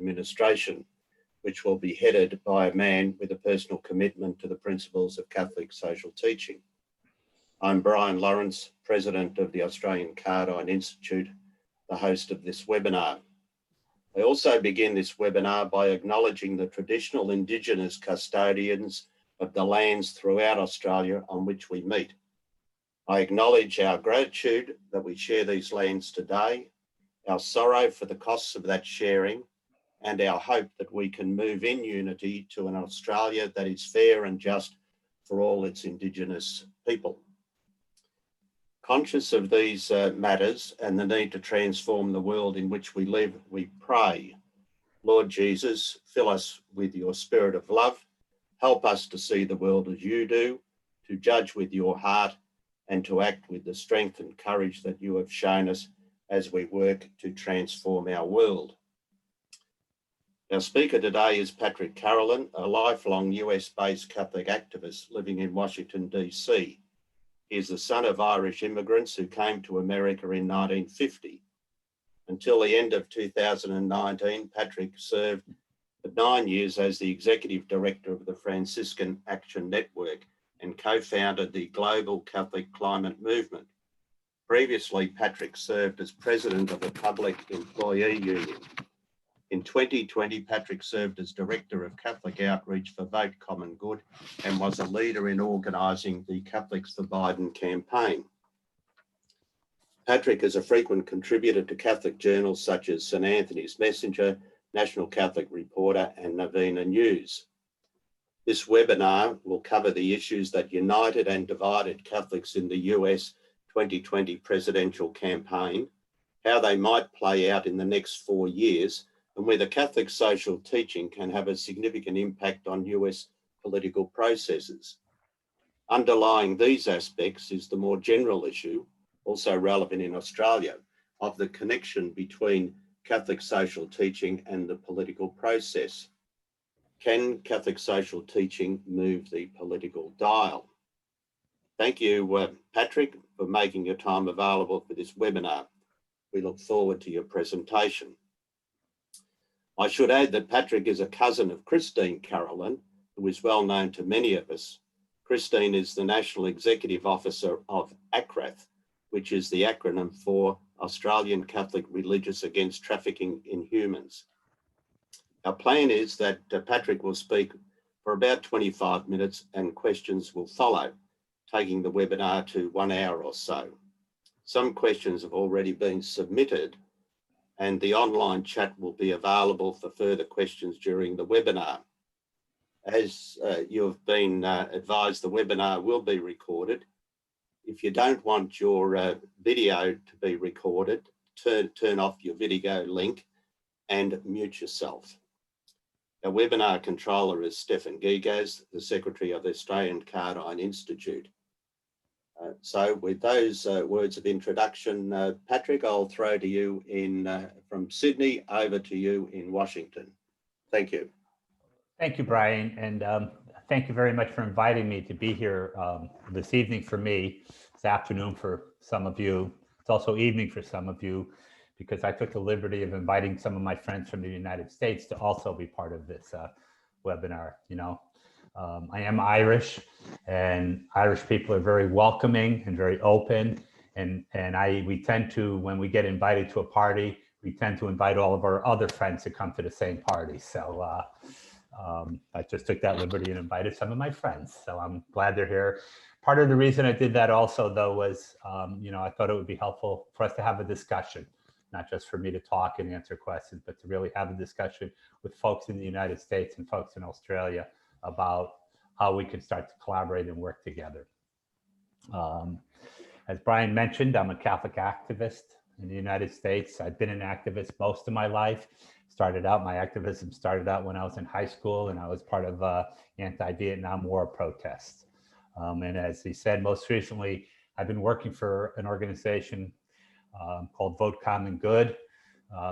administration, which will be headed by a man with a personal commitment to the principles of Catholic social teaching. I'm Brian Lawrence, President of the Australian Cardijn Institute, the host of this webinar. I also begin this webinar by acknowledging the traditional Indigenous custodians of the lands throughout Australia on which we meet. I acknowledge our gratitude that we share these lands today, our sorrow for the costs of that sharing, and our hope that we can move in unity to an Australia that is fair and just for all its Indigenous people. Conscious of these matters and the need to transform the world in which we live, we pray, Lord Jesus, fill us with your spirit of love, help us to see the world as you do, to judge with your heart, and to act with the strength and courage that you have shown us as we work to transform our world. Our speaker today is Patrick Carolan, a lifelong US-based Catholic activist living in Washington, DC. He is the son of Irish immigrants who came to America in 1950. Until the end of 2019, Patrick served for 9 years as the executive director of the Franciscan Action Network and co-founded the Global Catholic Climate Movement. Previously, Patrick served as president of the Public Employee Union. In 2020, Patrick served as Director of Catholic Outreach for Vote Common Good and was a leader in organising the Catholics for Biden campaign. Patrick is a frequent contributor to Catholic journals such as St. Anthony's Messenger, National Catholic Reporter and Novena News. This webinar will cover the issues that united and divided Catholics in the US 2020 presidential campaign, how they might play out in the next 4 years, and whether Catholic social teaching can have a significant impact on US political processes. Underlying these aspects is the more general issue, also relevant in Australia, of the connection between Catholic social teaching and the political process. Can Catholic social teaching move the political dial? Thank you, Patrick, for making your time available for this webinar. We look forward to your presentation. I should add that Patrick is a cousin of Christine Carolan, who is well known to many of us. Christine is the National Executive Officer of ACRAF, which is the acronym for Australian Catholic Religious Against Trafficking in Humans. Our plan is that Patrick will speak for about 25 minutes and questions will follow, taking the webinar to 1 hour or so. Some questions have already been submitted and the online chat will be available for further questions during the webinar. As you've been advised, the webinar will be recorded. If you don't want your video to be recorded, turn off your video link and mute yourself. Our webinar controller is Stefan Gigas, the Secretary of the Australian Cardijn Institute. So with those words of introduction, Patrick, I'll throw to you from Sydney over to you in Washington. Thank you. Thank you, Brian, and thank you very much for inviting me to be here this evening for me. It's afternoon for some of you. It's also evening for some of you, because I took the liberty of inviting some of my friends from the United States to also be part of this webinar. You know, I am Irish, and Irish people are very welcoming and very open. And we tend to, when we get invited to a party, we tend to invite all of our other friends to come to the same party. So I just took that liberty and invited some of my friends. So I'm glad they're here. Part of the reason I did that also, though, was, you know, I thought it would be helpful for us to have a discussion, not just for me to talk and answer questions, but to really have a discussion with folks in the United States and folks in Australia about how we can start to collaborate and work together. As Brian mentioned, I'm a Catholic activist in the United States. I've been an activist most of my life. My activism started out when I was in high school, and I was part of anti-Vietnam War protests. And as he said, most recently, I've been working for an organization called Vote Common Good,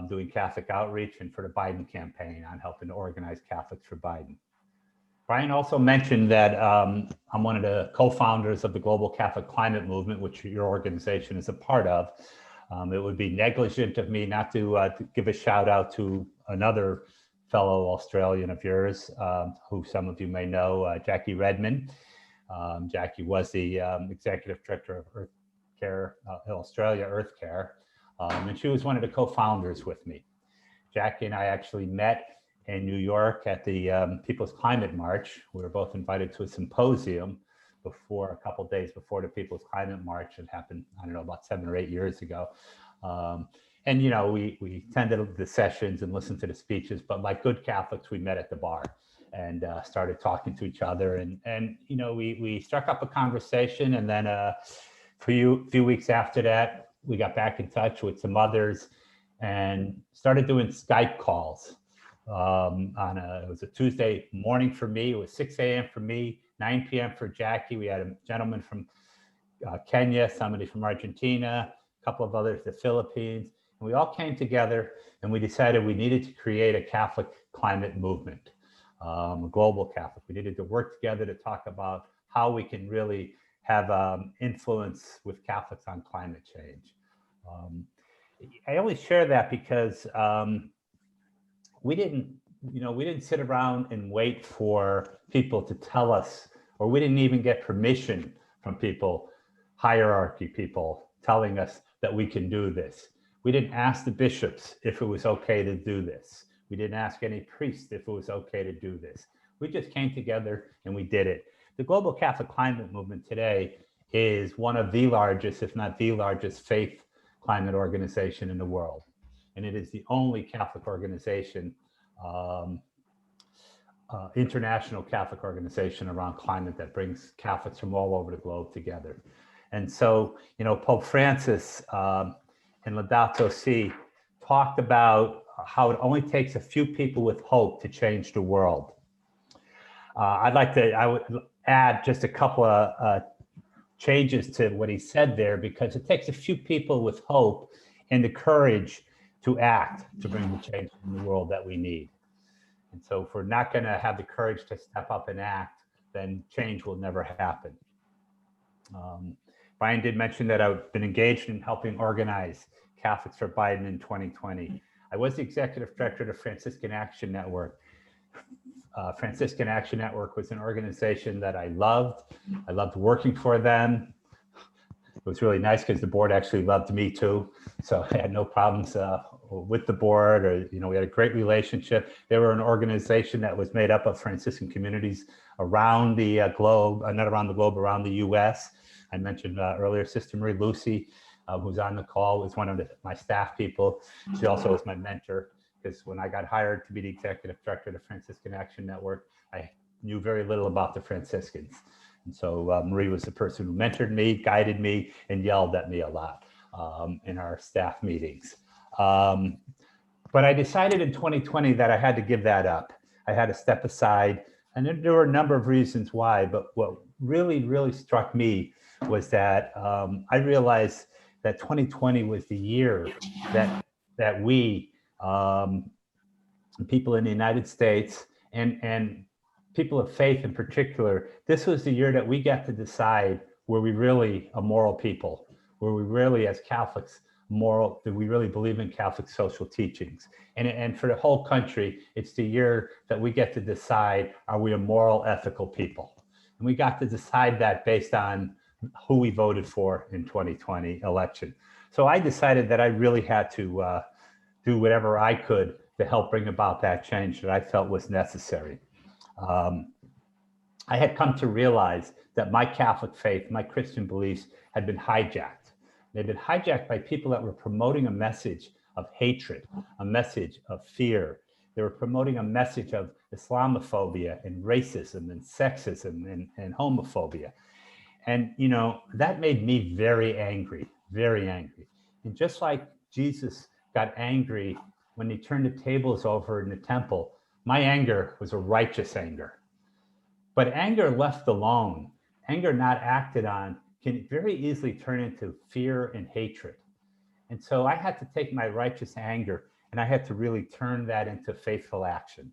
doing Catholic outreach, and for the Biden campaign on helping to organize Catholics for Biden. Brian also mentioned that I'm one of the co-founders of the Global Catholic Climate Movement, which your organization is a part of. It would be negligent of me not to give a shout out to another fellow Australian of yours, who some of you may know, Jackie Redmond. Jackie was the executive director of Earth Care, Australia Earth Care, and she was one of the co-founders with me. Jackie and I actually met in New York at the People's Climate March. We were both invited to a symposium a couple of days before the People's Climate March. It happened, I don't know, about 7 or 8 years ago. And, you know, we attended the sessions and listened to the speeches, but like good Catholics, we met at the bar and started talking to each other. And you know, we struck up a conversation, and then for a few weeks after that, we got back in touch with some others and started doing Skype calls. It was a Tuesday morning for me. It was 6 a.m. for me, 9 p.m. for Jackie. We had a gentleman from Kenya, somebody from Argentina, a couple of others, the Philippines. And we all came together and we decided we needed to create a Catholic climate movement, a global Catholic. We needed to work together to talk about how we can really have influence with Catholics on climate change. I only share that because we didn't sit around and wait for people to tell us, or we didn't even get permission from people, hierarchy people, telling us that we can do this. We didn't ask the bishops if it was okay to do this. We didn't ask any priests if it was okay to do this. We just came together and we did it. The Global Catholic Climate Movement today is one of the largest, if not the largest, faith climate organization in the world. And it is the only Catholic organization, international Catholic organization around climate that brings Catholics from all over the globe together. And so, you know, Pope Francis in Laudato Si talked about how it only takes a few people with hope to change the world. I would add just a couple of changes to what he said there, because it takes a few people with hope and the courage to act to bring the change in the world that we need. And so if we're not going to have the courage to step up and act, then change will never happen. Brian did mention that I've been engaged in helping organize Catholics for Biden in 2020. I was the executive director of the Franciscan Action Network. Franciscan Action Network was an organization that I loved. I loved working for them. It was really nice because the board actually loved me too. So I had no problems with the board, or, you know, we had a great relationship. They were an organization that was made up of Franciscan communities around the globe, not around the globe, around the US. I mentioned earlier, Sister Marie Lucy, who's on the call, was one of my staff people. She also was my mentor, because when I got hired to be the executive director of the Franciscan Action Network, I knew very little about the Franciscans. And so Marie was the person who mentored me, guided me, and yelled at me a lot in our staff meetings. But I decided in 2020 that I had to give that up. I had to step aside, and there were a number of reasons why, but what really, really struck me was that I realized that 2020 was the year that we, people in the United States and people of faith in particular, this was the year that we got to decide, were we really a moral people? Were we really, as Catholics, moral? Do we really believe in Catholic social teachings? And for the whole country, it's the year that we get to decide, are we a moral, ethical people? And we got to decide that based on who we voted for in 2020 election. So I decided that I really had to do whatever I could to help bring about that change that I felt was necessary. I had come to realize that my Catholic faith, my Christian beliefs had been hijacked. They'd been hijacked by people that were promoting a message of hatred, a message of fear. They were promoting a message of Islamophobia and racism and sexism and homophobia. And, you know, that made me very angry, very angry. And just like Jesus got angry when he turned the tables over in the temple, my anger was a righteous anger. But anger left alone, anger not acted on, can very easily turn into fear and hatred. And so I had to take my righteous anger and I had to really turn that into faithful action.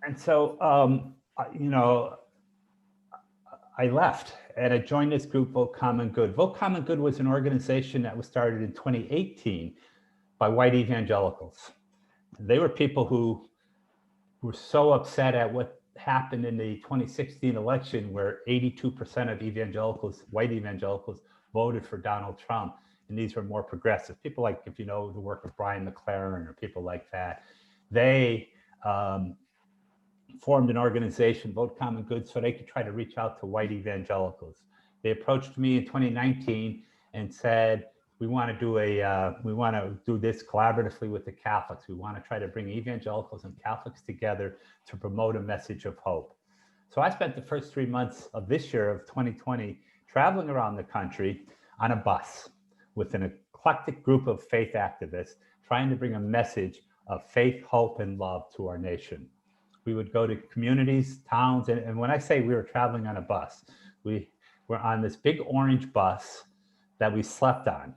And so, you know, I left and I joined this group, Vote Common Good. Vote Common Good was an organization that was started in 2018 by white evangelicals. They were people who were so upset at what happened in the 2016 election, where 82% of evangelicals, white evangelicals, voted for Donald Trump. And these were more progressive people, like, if you know the work of Brian McLaren or people like that. They formed an organization, Vote Common Good, so they could try to reach out to white evangelicals. They approached me in 2019 and said, we want to do this collaboratively with the Catholics. We want to try to bring evangelicals and Catholics together to promote a message of hope. So I spent the first 3 months of this year of 2020 traveling around the country on a bus with an eclectic group of faith activists trying to bring a message of faith, hope, and love to our nation. We would go to communities, towns, and when I say we were traveling on a bus, we were on this big orange bus that we slept on,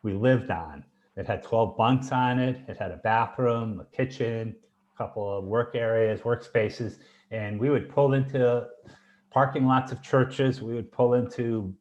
we lived on. It had 12 bunks on it. It had a bathroom, a kitchen, a couple of work areas, workspaces, and we would pull into parking lots of churches. We would pull into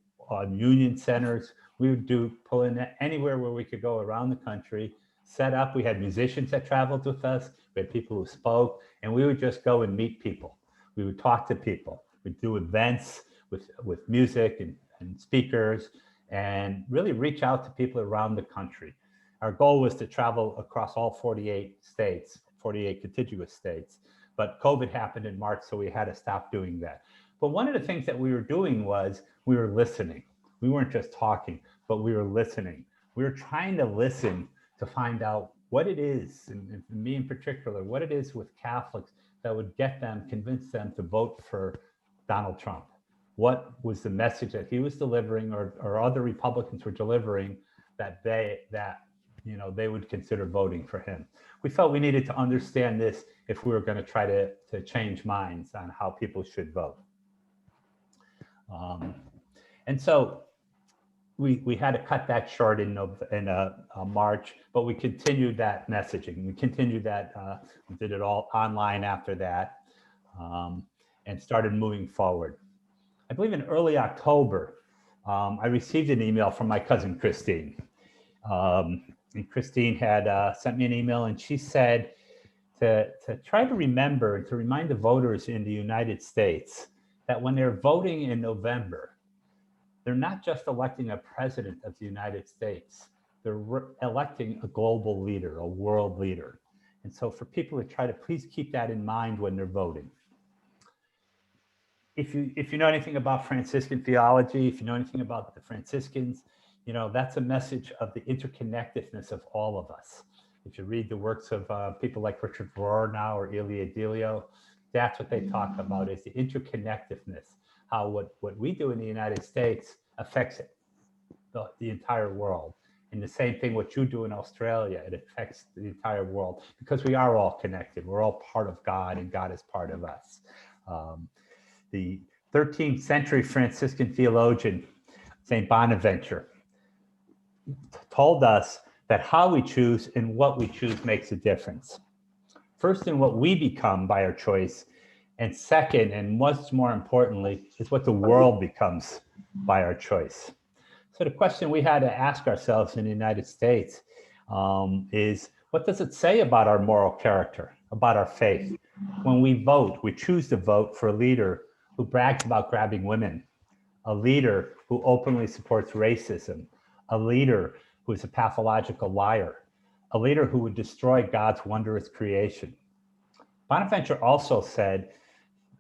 union centers. We would pull in anywhere where we could go around the country, set up. We had musicians that traveled with us. We had people who spoke, and we would just go and meet people. We would talk to people. We'd do events with music and speakers, and really reach out to people around the country. Our goal was to travel across all 48 states, 48 contiguous states, but COVID happened in March, so we had to stop doing that. But one of the things that we were doing was we were listening. We weren't just talking, but we were listening. We were trying to listen to find out what it is, and me in particular, what it is with Catholics that would convince them to vote for Donald Trump. What was the message that he was delivering, or other Republicans were delivering, that they would consider voting for him? We felt we needed to understand this if we were going to try to change minds on how people should vote. And so we had to cut that short in March, but we continued that messaging. We continued that, we did it all online after that, and started moving forward. I believe in early October, I received an email from my cousin, Christine. And Christine had sent me an email, and she said to try to remember and to remind the voters in the United States that when they're voting in November, they're not just electing a president of the United States, they're electing a global leader, a world leader. And so for people to try to please keep that in mind when they're voting. If you know anything about Franciscan theology, if you know anything about the Franciscans, you know, that's a message of the interconnectedness of all of us. If you read the works of people like Richard Rohr now, or Elia Delio, that's what they talk about, is the interconnectedness, how what we do in the United States affects the entire world. And the same thing, what you do in Australia, it affects the entire world, because we are all connected. We're all part of God, and God is part of us. The 13th century Franciscan theologian, St. Bonaventure, told us that how we choose and what we choose makes a difference. First, in what we become by our choice, and second, and much more importantly, is what the world becomes by our choice. So the question we had to ask ourselves in the United States is, what does it say about our moral character, about our faith? When we vote, we choose to vote for a leader who brags about grabbing women, a leader who openly supports racism, a leader who is a pathological liar, a leader who would destroy God's wondrous creation. Bonaventure also said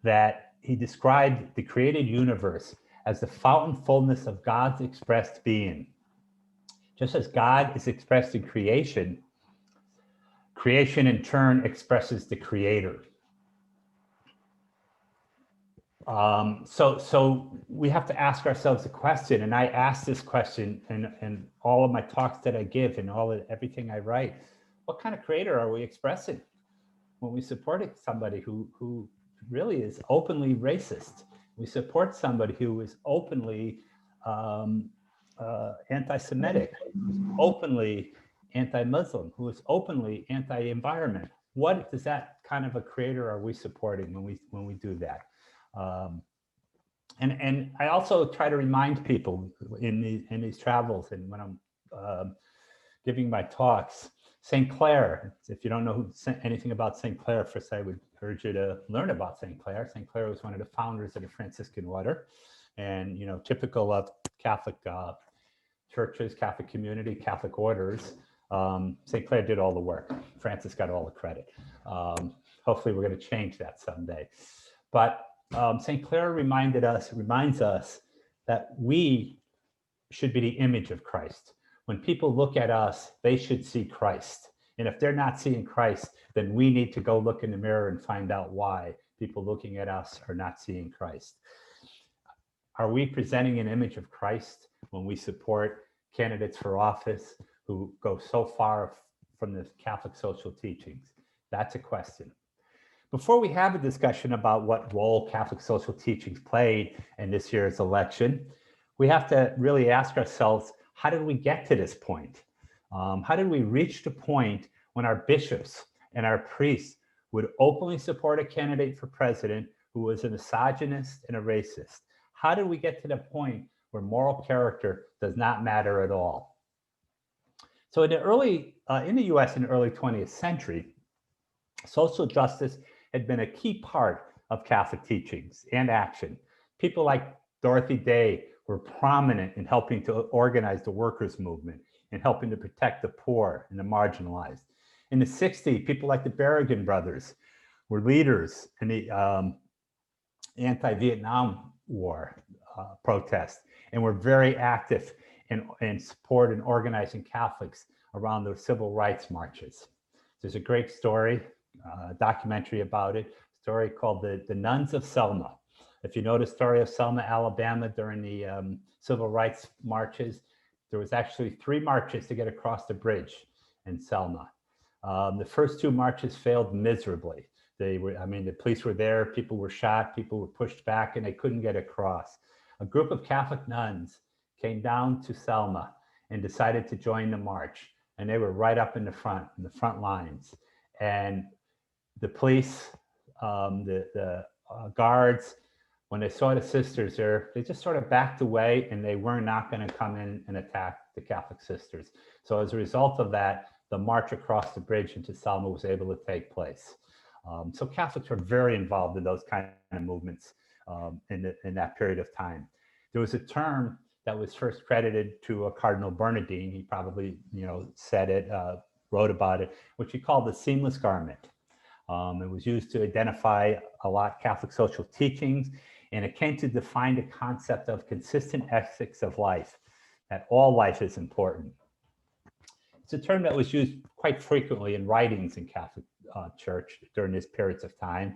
that he described the created universe as the fountain fullness of God's expressed being. Just as God is expressed in creation, creation in turn expresses the creator. So we have to ask ourselves a question, and I ask this question in all of my talks that I give and everything I write. What kind of creator are we expressing when we support somebody who really is openly racist? We support somebody who is openly anti-Semitic, who's openly anti-Muslim, who is openly anti-environment. What is that kind of a creator are we supporting when we do that? And I also try to remind people in these travels and when I'm giving my talks, St. Clair, if you don't know anything about St. Clair, first I would urge you to learn about St. Clair. St. Clair was one of the founders of the Franciscan order, and typical of Catholic churches, Catholic community, Catholic orders. St. Clair did all the work. Francis got all the credit. Hopefully we're going to change that someday. But St. Clair reminds us that we should be the image of Christ. When people look at us, they should see Christ. And if they're not seeing Christ, then we need to go look in the mirror and find out why people looking at us are not seeing Christ. Are we presenting an image of Christ when we support candidates for office who go so far from the Catholic social teachings? That's a question. Before we have a discussion about what role Catholic social teachings played in this year's election, we have to really ask ourselves, how did we get to this point? How did we reach the point when our bishops and our priests would openly support a candidate for president who was a misogynist and a racist? How did we get to the point where moral character does not matter at all? So in the US in the early 20th century, social justice had been a key part of Catholic teachings and action. People like Dorothy Day were prominent in helping to organize the workers' movement and helping to protect the poor and the marginalized. In the 60s, people like the Berrigan brothers were leaders in the anti-Vietnam War protest and were very active in support and organizing Catholics around the civil rights marches. There's a great story, documentary about it, a story called the Nuns of Selma. If you know the story of Selma, Alabama during the civil rights marches, there was actually 3 marches to get across the bridge in Selma. The first 2 marches failed miserably. The police were there, people were shot, people were pushed back, and they couldn't get across. A group of Catholic nuns came down to Selma and decided to join the march. And they were right up in the front lines. And the police, the guards, when they saw the sisters there, they just sort of backed away and they were not going to come in and attack the Catholic sisters. So as a result of that, the march across the bridge into Selma was able to take place. So Catholics were very involved in those kind of movements in that period of time. There was a term that was first credited to Cardinal Bernardine. He probably said it, wrote about it, which he called the seamless garment. It was used to identify a lot of Catholic social teachings, and it came to define the concept of consistent ethics of life, that all life is important. It's a term that was used quite frequently in writings in Catholic Church during these periods of time.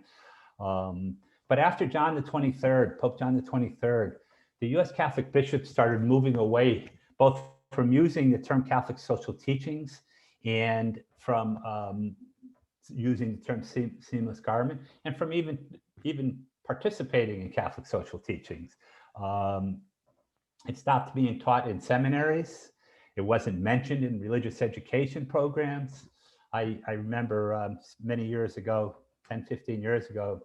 But after John the 23rd, Pope John the 23rd, the US Catholic bishops started moving away both from using the term Catholic social teachings and from using the term seamless garment, and from even participating in Catholic social teachings. It stopped being taught in seminaries. It wasn't mentioned in religious education programs. I remember many years ago, 10, 15 years ago,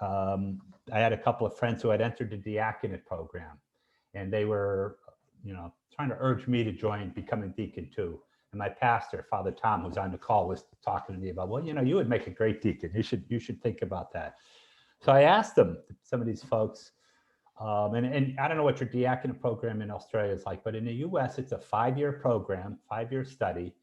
I had a couple of friends who had entered the diaconate program, and they were, trying to urge me to become a deacon too. And my pastor, Father Tom, who's on the call, was talking to me about, well, you would make a great deacon. You should think about that. So I asked them, some of these folks, and I don't know what your diaconate program in Australia is like, but in the US, it's a 5-year program, 5-year study.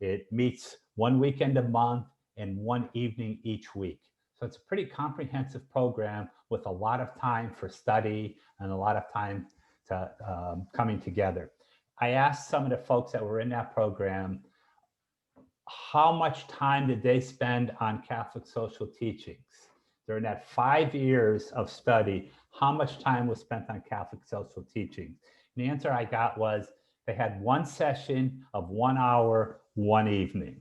It meets 1 weekend a month and 1 evening each week. So it's a pretty comprehensive program with a lot of time for study and a lot of time to coming together. I asked some of the folks that were in that program, how much time did they spend on Catholic social teachings? During that 5 years of study, how much time was spent on Catholic social teachings? And the answer I got was they had 1 session of 1 hour, 1 evening.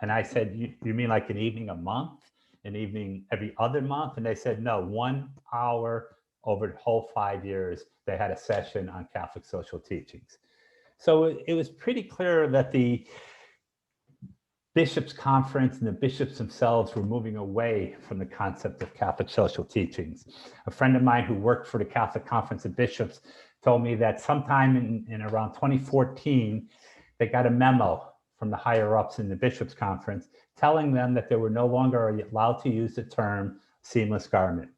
And I said, you mean like an evening a month? An evening every other month? And they said, no, 1 hour over the whole 5 years, they had a session on Catholic social teachings. So it was pretty clear that the bishops' conference and the bishops themselves were moving away from the concept of Catholic social teachings. A friend of mine who worked for the Catholic Conference of Bishops told me that sometime in around 2014, they got a memo from the higher ups in the bishops' conference telling them that they were no longer allowed to use the term seamless garment.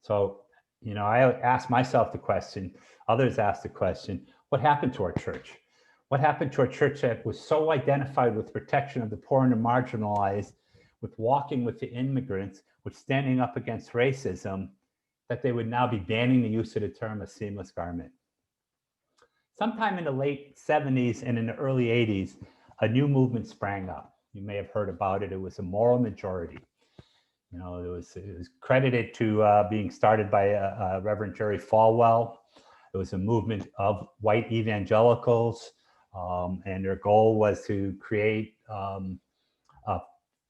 So, you know, I asked myself the question, others asked the question, what happened to our church? What happened to our church that was so identified with protection of the poor and the marginalized, with walking with the immigrants, with standing up against racism, that they would now be banning the use of the term a seamless garment? Sometime in the late 70s and in the early 80s, a new movement sprang up. You may have heard about it. It was a moral majority. You know, it was credited to being started by Reverend Jerry Falwell. It was a movement of white evangelicals, and their goal was to create a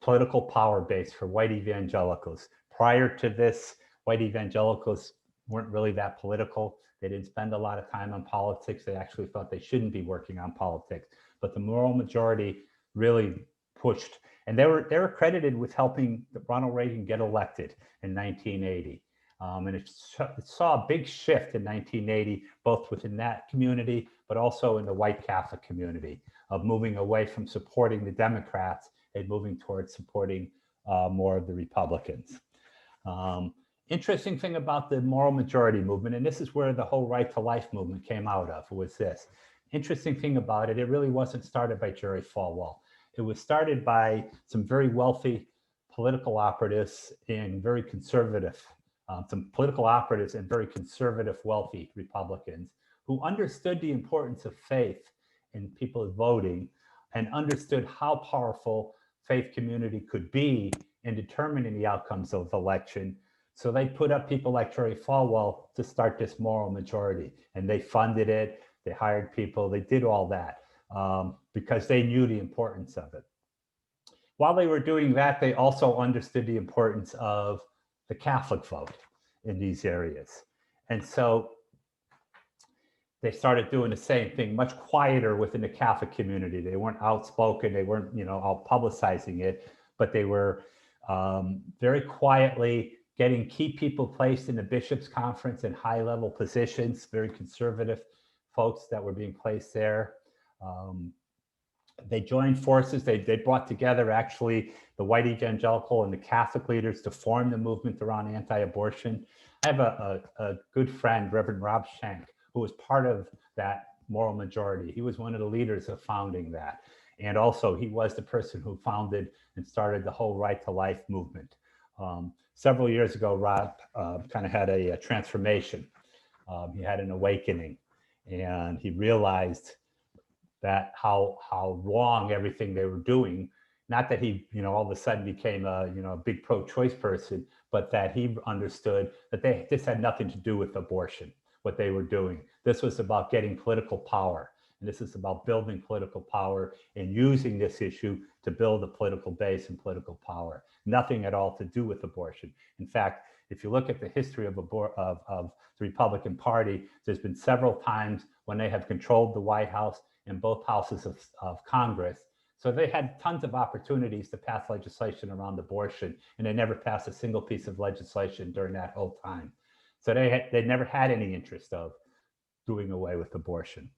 political power base for white evangelicals. Prior to this, white evangelicals weren't really that political. They didn't spend a lot of time on politics. They actually thought they shouldn't be working on politics. But the moral majority really pushed, and they were credited with helping Ronald Reagan get elected in 1980. And it saw a big shift in 1980, both within that community, but also in the white Catholic community, of moving away from supporting the Democrats and moving towards supporting more of the Republicans. Interesting thing about the moral majority movement, and this is where the whole right to life movement came out of, was this. Interesting thing about it, it really wasn't started by Jerry Falwell. It was started by some very wealthy political operatives and very conservative, some political operatives and very conservative, wealthy Republicans who understood the importance of faith in people voting and understood how powerful faith community could be in determining the outcomes of the election. So they put up people like Jerry Falwell to start this moral majority, and they funded it, they hired people, they did all that because they knew the importance of it. While they were doing that, they also understood the importance of the Catholic vote in these areas. And so they started doing the same thing, much quieter within the Catholic community. They weren't outspoken, they weren't, you know, out publicizing it, but they were very quietly getting key people placed in the bishops' conference in high-level positions, very conservative folks that were being placed there. They joined forces. They brought together actually the white evangelical and the Catholic leaders to form the movement around anti-abortion. I have a good friend, Reverend Rob Schenck, who was part of that moral majority. He was one of the leaders of founding that. And also he was the person who founded and started the whole right to life movement. Several years ago, Rob kind of had a transformation. He had an awakening, and he realized that how wrong everything they were doing. Not that he, you know, all of a sudden became a, you know, a big pro-choice person, but that he understood that this had nothing to do with abortion, what they were doing. This was about getting political power. And this is about building political power and using this issue to build a political base and political power. Nothing at all to do with abortion. In fact, if you look at the history of the Republican Party, there's been several times when they have controlled the White House and both houses of Congress. So they had tons of opportunities to pass legislation around abortion, and they never passed a single piece of legislation during that whole time. So they never had any interest of doing away with abortion.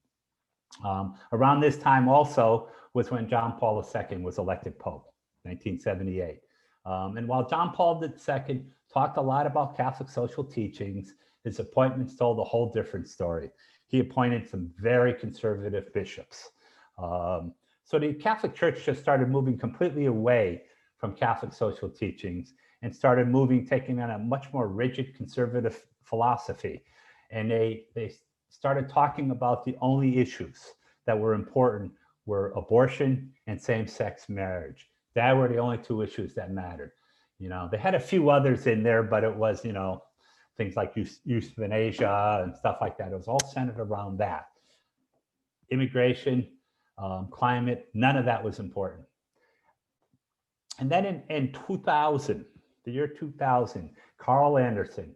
Around this time also was when John Paul II was elected Pope, 1978. And while John Paul II talked a lot about Catholic social teachings, his appointments told a whole different story. He appointed some very conservative bishops. So the Catholic Church just started moving completely away from Catholic social teachings and started taking on a much more rigid conservative philosophy. And they started talking about the only issues that were important were abortion and same-sex marriage. That were the only two issues that mattered. You know, they had a few others in there, but it was, you know, things like euthanasia and stuff like that. It was all centered around that. Immigration, climate, none of that was important. And then in 2000, the year 2000, Carl Anderson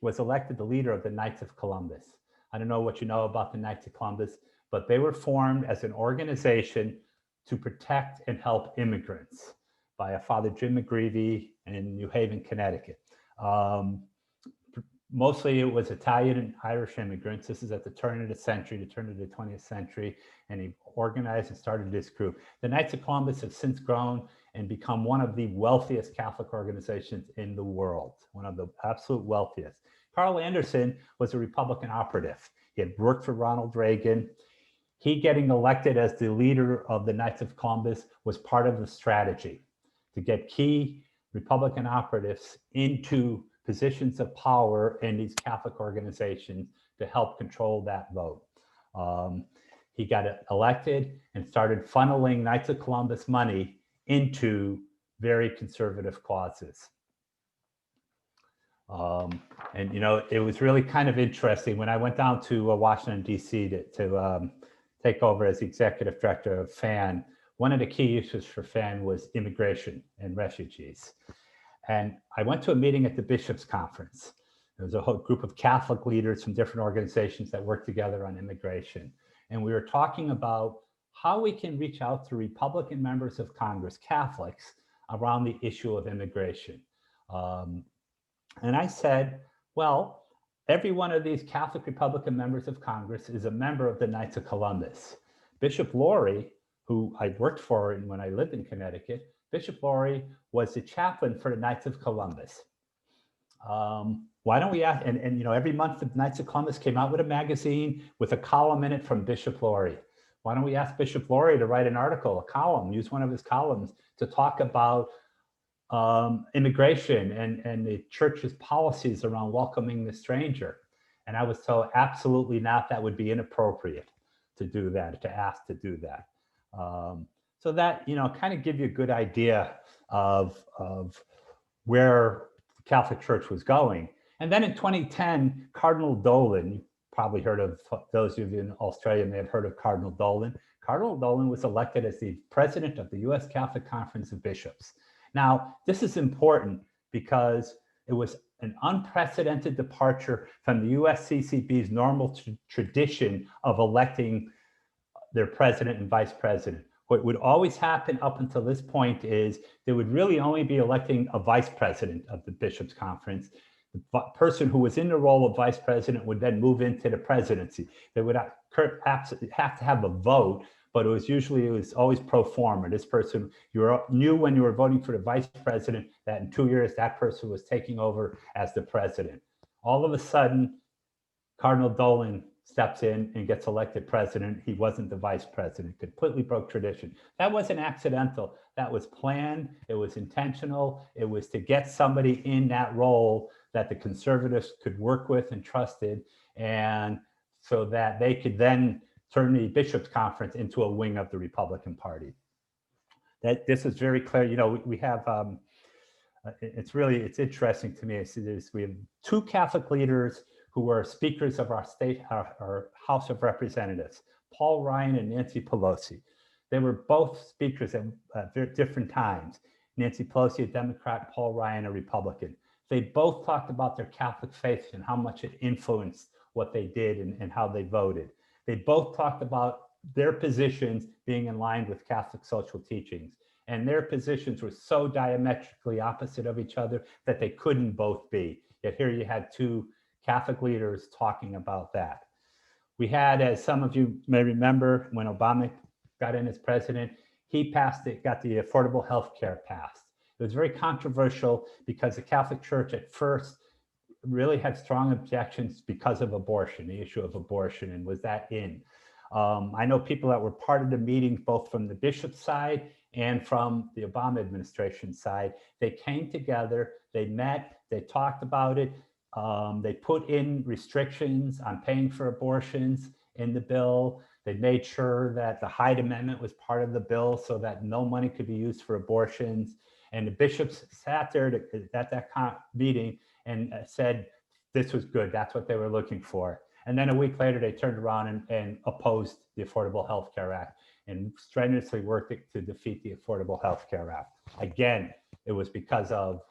was elected the leader of the Knights of Columbus. I don't know what you know about the Knights of Columbus, but they were formed as an organization to protect and help immigrants by a Father Jim McGreevy in New Haven, Connecticut. Mostly it was Italian and Irish immigrants. This is at the turn of the century, the turn of the 20th century, and he organized and started this group. The Knights of Columbus have since grown and become one of the wealthiest Catholic organizations in the world, one of the absolute wealthiest. Carl Anderson was a Republican operative. He had worked for Ronald Reagan. He getting elected as the leader of the Knights of Columbus was part of the strategy to get key Republican operatives into positions of power in these Catholic organizations to help control that vote. He got elected and started funneling Knights of Columbus money into very conservative causes. And, you know, it was really kind of interesting when I went down to Washington, D.C. to take over as the executive director of FAN. One of the key issues for FAN was immigration and refugees. And I went to a meeting at the Bishops' Conference. There was a whole group of Catholic leaders from different organizations that worked together on immigration. And we were talking about how we can reach out to Republican members of Congress, Catholics, around the issue of immigration. And I said, well, every one of these Catholic Republican members of Congress is a member of the Knights of Columbus. Bishop Laurie, who I worked for when I lived in Connecticut, Bishop Laurie was the chaplain for the Knights of Columbus. Why don't we ask, and you know, every month the Knights of Columbus came out with a magazine with a column in it from Bishop Laurie. Why don't we ask Bishop Laurie to write an article, a column, use one of his columns to talk about immigration and the church's policies around welcoming the stranger? And I was told absolutely not, that would be inappropriate to do that, to ask to do that. So that, you know, kind of give you a good idea of where the Catholic Church was going. And then in 2010, Cardinal Dolan, you probably heard of, those of you in Australia may have heard of Cardinal Dolan. Cardinal Dolan was elected as the president of the U.S. Catholic Conference of Bishops. Now, this is important because it was an unprecedented departure from the USCCB's normal tradition of electing their president and vice president. What would always happen up until this point is they would really only be electing a vice president of the Bishops' Conference. The person who was in the role of vice president would then move into the presidency. They would have to have a vote, but it was always pro forma. This person, you knew when you were voting for the vice president that in 2 years that person was taking over as the president. All of a sudden, Cardinal Dolan steps in and gets elected president. He wasn't the vice president, completely broke tradition. That wasn't accidental. That was planned. It was intentional. It was to get somebody in that role that the conservatives could work with and trusted, and so that they could then turn the Bishops' Conference into a wing of the Republican Party. That this is very clear. You know, we have, it's interesting to me. We have two Catholic leaders who were speakers of our state, our House of Representatives, Paul Ryan and Nancy Pelosi. They were both speakers at different times. Nancy Pelosi, a Democrat, Paul Ryan, a Republican. They both talked about their Catholic faith and how much it influenced what they did and how they voted. They both talked about their positions being in line with Catholic social teachings. And their positions were so diametrically opposite of each other that they couldn't both be. Yet here you had two Catholic leaders talking about that. We had, as some of you may remember, when Obama got in as president, he got the Affordable Health Care passed. It was very controversial because the Catholic Church at first really had strong objections because of abortion, the issue of abortion, and was that in. I know people that were part of the meeting, both from the bishop's side and from the Obama administration side. They came together, they met, they talked about it. They put in restrictions on paying for abortions in the bill. They made sure that the Hyde Amendment was part of the bill so that no money could be used for abortions. And the bishops sat there at that meeting and said, this was good. That's what they were looking for. And then a week later, they turned around and opposed the Affordable Health Care Act and strenuously worked to defeat the Affordable Health Care Act. Again, it was because of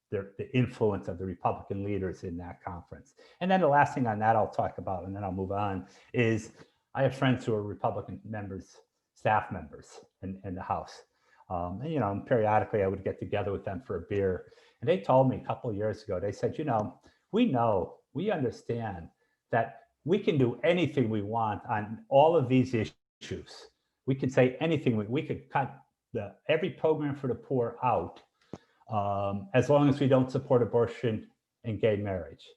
the influence of the Republican leaders in that conference. And then the last thing on that I'll talk about, and then I'll move on, is I have friends who are Republican members staff members in the House. And, you know, periodically I would get together with them for a beer. And they told me a couple of years ago, they said, you know, we understand that we can do anything we want on all of these issues. We can say anything. We could cut every program for the poor out as long as we don't support abortion and gay marriage.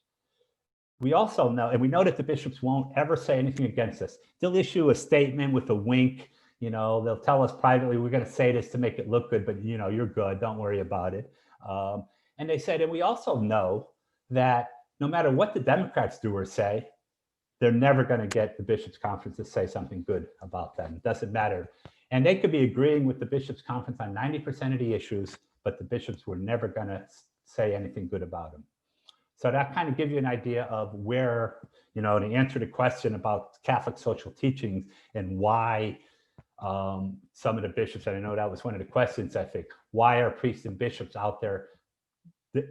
We also know, and we know that the bishops won't ever say anything against us. They'll issue a statement with a wink. You know, they'll tell us privately, we're going to say this to make it look good, but you know, you're good. Don't worry about it. And they said, and we also know that no matter what the Democrats do or say, they're never going to get the Bishops' Conference to say something good about them. It doesn't matter. And they could be agreeing with the Bishops' Conference on 90% of the issues, but the bishops were never going to say anything good about them. So that kind of gives you an idea of where, you know, to answer the question about Catholic social teachings and why some of the bishops, and I know that was one of the questions, I think, why are priests and bishops out there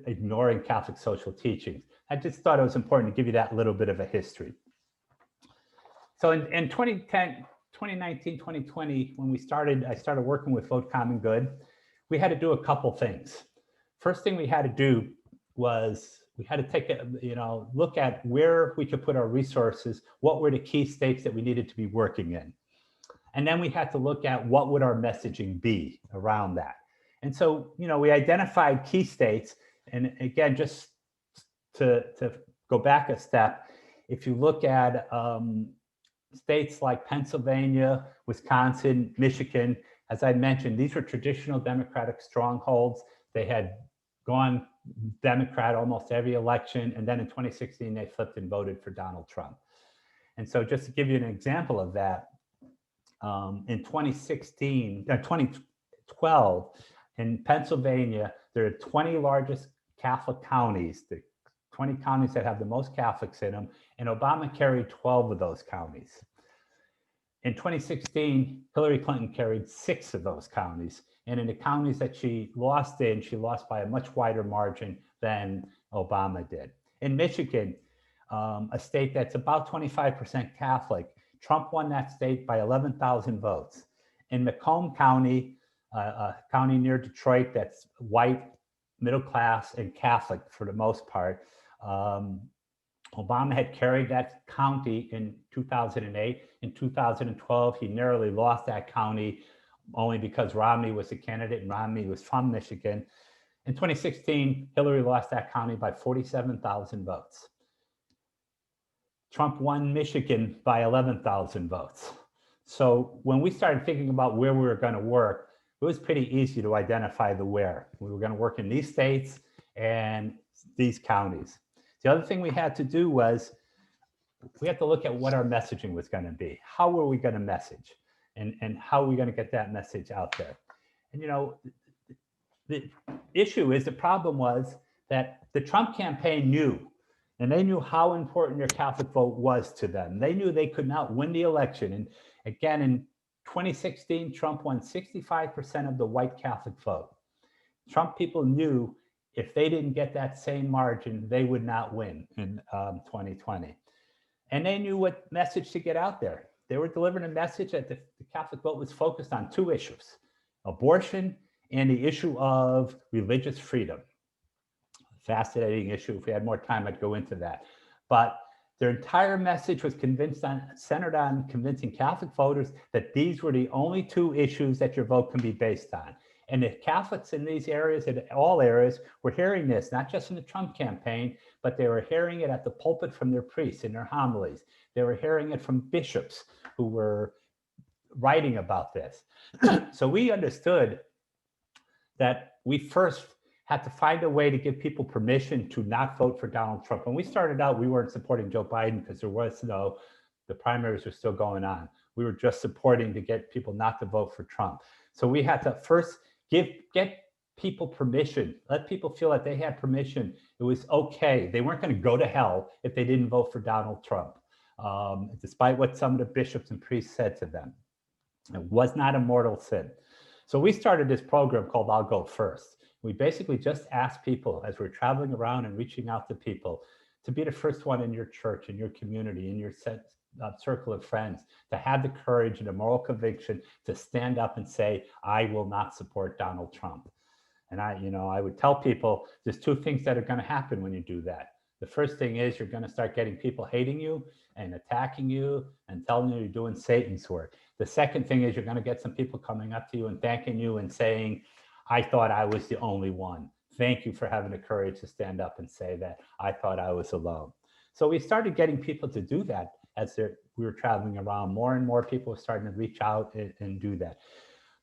ignoring Catholic social teachings? I just thought it was important to give you that little bit of a history. So in 2010, 2019, 2020, when I started working with Vote Common Good, we had to do a couple things. First thing we had to do was we had to take a, you know, look at where we could put our resources, what were the key states that we needed to be working in. And then we had to look at what would our messaging be around that. And so, you know, we identified key states. And again, just to go back a step, if you look at states like Pennsylvania, Wisconsin, Michigan, as I mentioned, these were traditional Democratic strongholds. They had gone Democrat almost every election. And then in 2016, they flipped and voted for Donald Trump. And so just to give you an example of that, in 2012, in Pennsylvania, there are 20 largest Catholic counties, the 20 counties that have the most Catholics in them, and Obama carried 12 of those counties. In 2016, Hillary Clinton carried 6 of those counties. And in the counties that she lost in, she lost by a much wider margin than Obama did. In Michigan, a state that's about 25% Catholic, Trump won that state by 11,000 votes. In Macomb County, a county near Detroit that's white, middle class, and Catholic for the most part, Obama had carried that county in 2008. In 2012, he narrowly lost that county only because Romney was the candidate and Romney was from Michigan. In 2016, Hillary lost that county by 47,000 votes. Trump won Michigan by 11,000 votes. So when we started thinking about where we were going to work, it was pretty easy to identify the where. We were going to work in these states and these counties. The other thing we had to do was we had to look at what our messaging was going to be. How were we going to message? And how are we going to get that message out there? And, you know, the issue is, the problem was that the Trump campaign knew, and they knew how important your Catholic vote was to them. They knew they could not win the election. And again, in 2016, Trump won 65% of the white Catholic vote. Trump people knew if they didn't get that same margin, they would not win in 2020. And they knew what message to get out there. They were delivering a message that the Catholic vote was focused on 2 issues: abortion and the issue of religious freedom. Fascinating issue. If we had more time, I'd go into that. But their entire message was centered on convincing Catholic voters that these were the only 2 issues that your vote can be based on. And the Catholics in these areas, in all areas, were hearing this, not just in the Trump campaign, but they were hearing it at the pulpit from their priests in their homilies. They were hearing it from bishops who were writing about this. So we understood that we first had to find a way to give people permission to not vote for Donald Trump. When we started out, we weren't supporting Joe Biden because there was no, the primaries were still going on. We were just supporting to get people not to vote for Trump. So we had to first get people permission, let people feel that they had permission. It was okay. They weren't going to go to hell if they didn't vote for Donald Trump, despite what some of the bishops and priests said to them. It was not a mortal sin. So we started this program called I'll Go First. We basically just asked people, as we're traveling around and reaching out to people, to be the first one in your church, in your community, in your circle of friends to have the courage and the moral conviction to stand up and say, I will not support Donald Trump. And I would tell people there's two things that are going to happen when you do that. The first thing is you're going to start getting people hating you and attacking you and telling you you're doing Satan's work. The second thing is you're going to get some people coming up to you and thanking you and saying, I thought I was the only one. Thank you for having the courage to stand up and say that. I thought I was alone. So we started getting people to do that as we were traveling around. More and more people were starting to reach out and do that.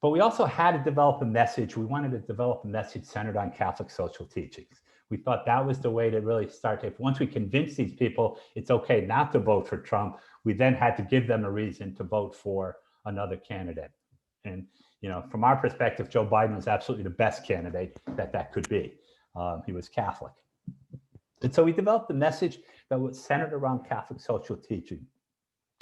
But we also had to develop a message. We wanted to develop a message centered on Catholic social teachings. We thought that was the way to really start. Once we convinced these people it's okay not to vote for Trump, we then had to give them a reason to vote for another candidate. And from our perspective, Joe Biden was absolutely the best candidate that could be. He was Catholic. And so we developed a message that was centered around Catholic social teaching.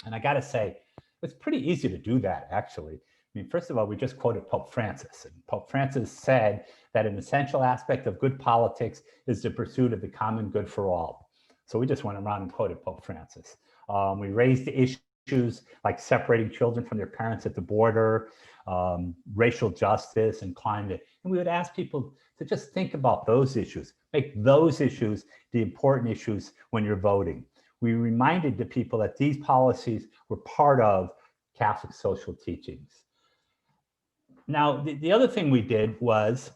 And I got to say, it's pretty easy to do that, actually. I mean, first of all, we just quoted Pope Francis. And Pope Francis said that an essential aspect of good politics is the pursuit of the common good for all. So we just went around and quoted Pope Francis. We raised the issues like separating children from their parents at the border, racial justice, and climate. And we would ask people to just think about those issues, make those issues the important issues when you're voting. We reminded the people that these policies were part of Catholic social teachings. Now, the other thing we did was,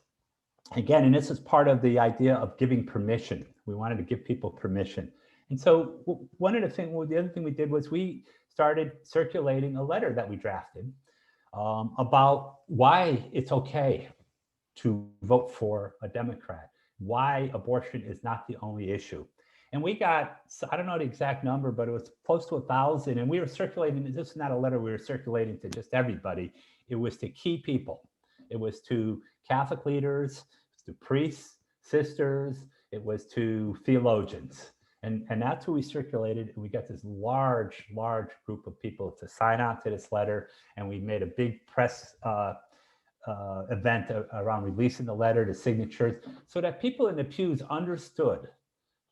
again, and this is part of the idea of giving permission. We wanted to give people permission. And so the other thing we did was we started circulating a letter that we drafted about why it's okay to vote for a Democrat, why abortion is not the only issue. And we got, I don't know the exact number, but it was close to 1,000. And we were circulating, this is not a letter we were circulating to just everybody. It was to key people. It was to Catholic leaders, to priests, sisters, it was to theologians. And that's who we circulated. And we got this large group of people to sign on to this letter. And we made a big press event around releasing the letter, the signatures, so that people in the pews understood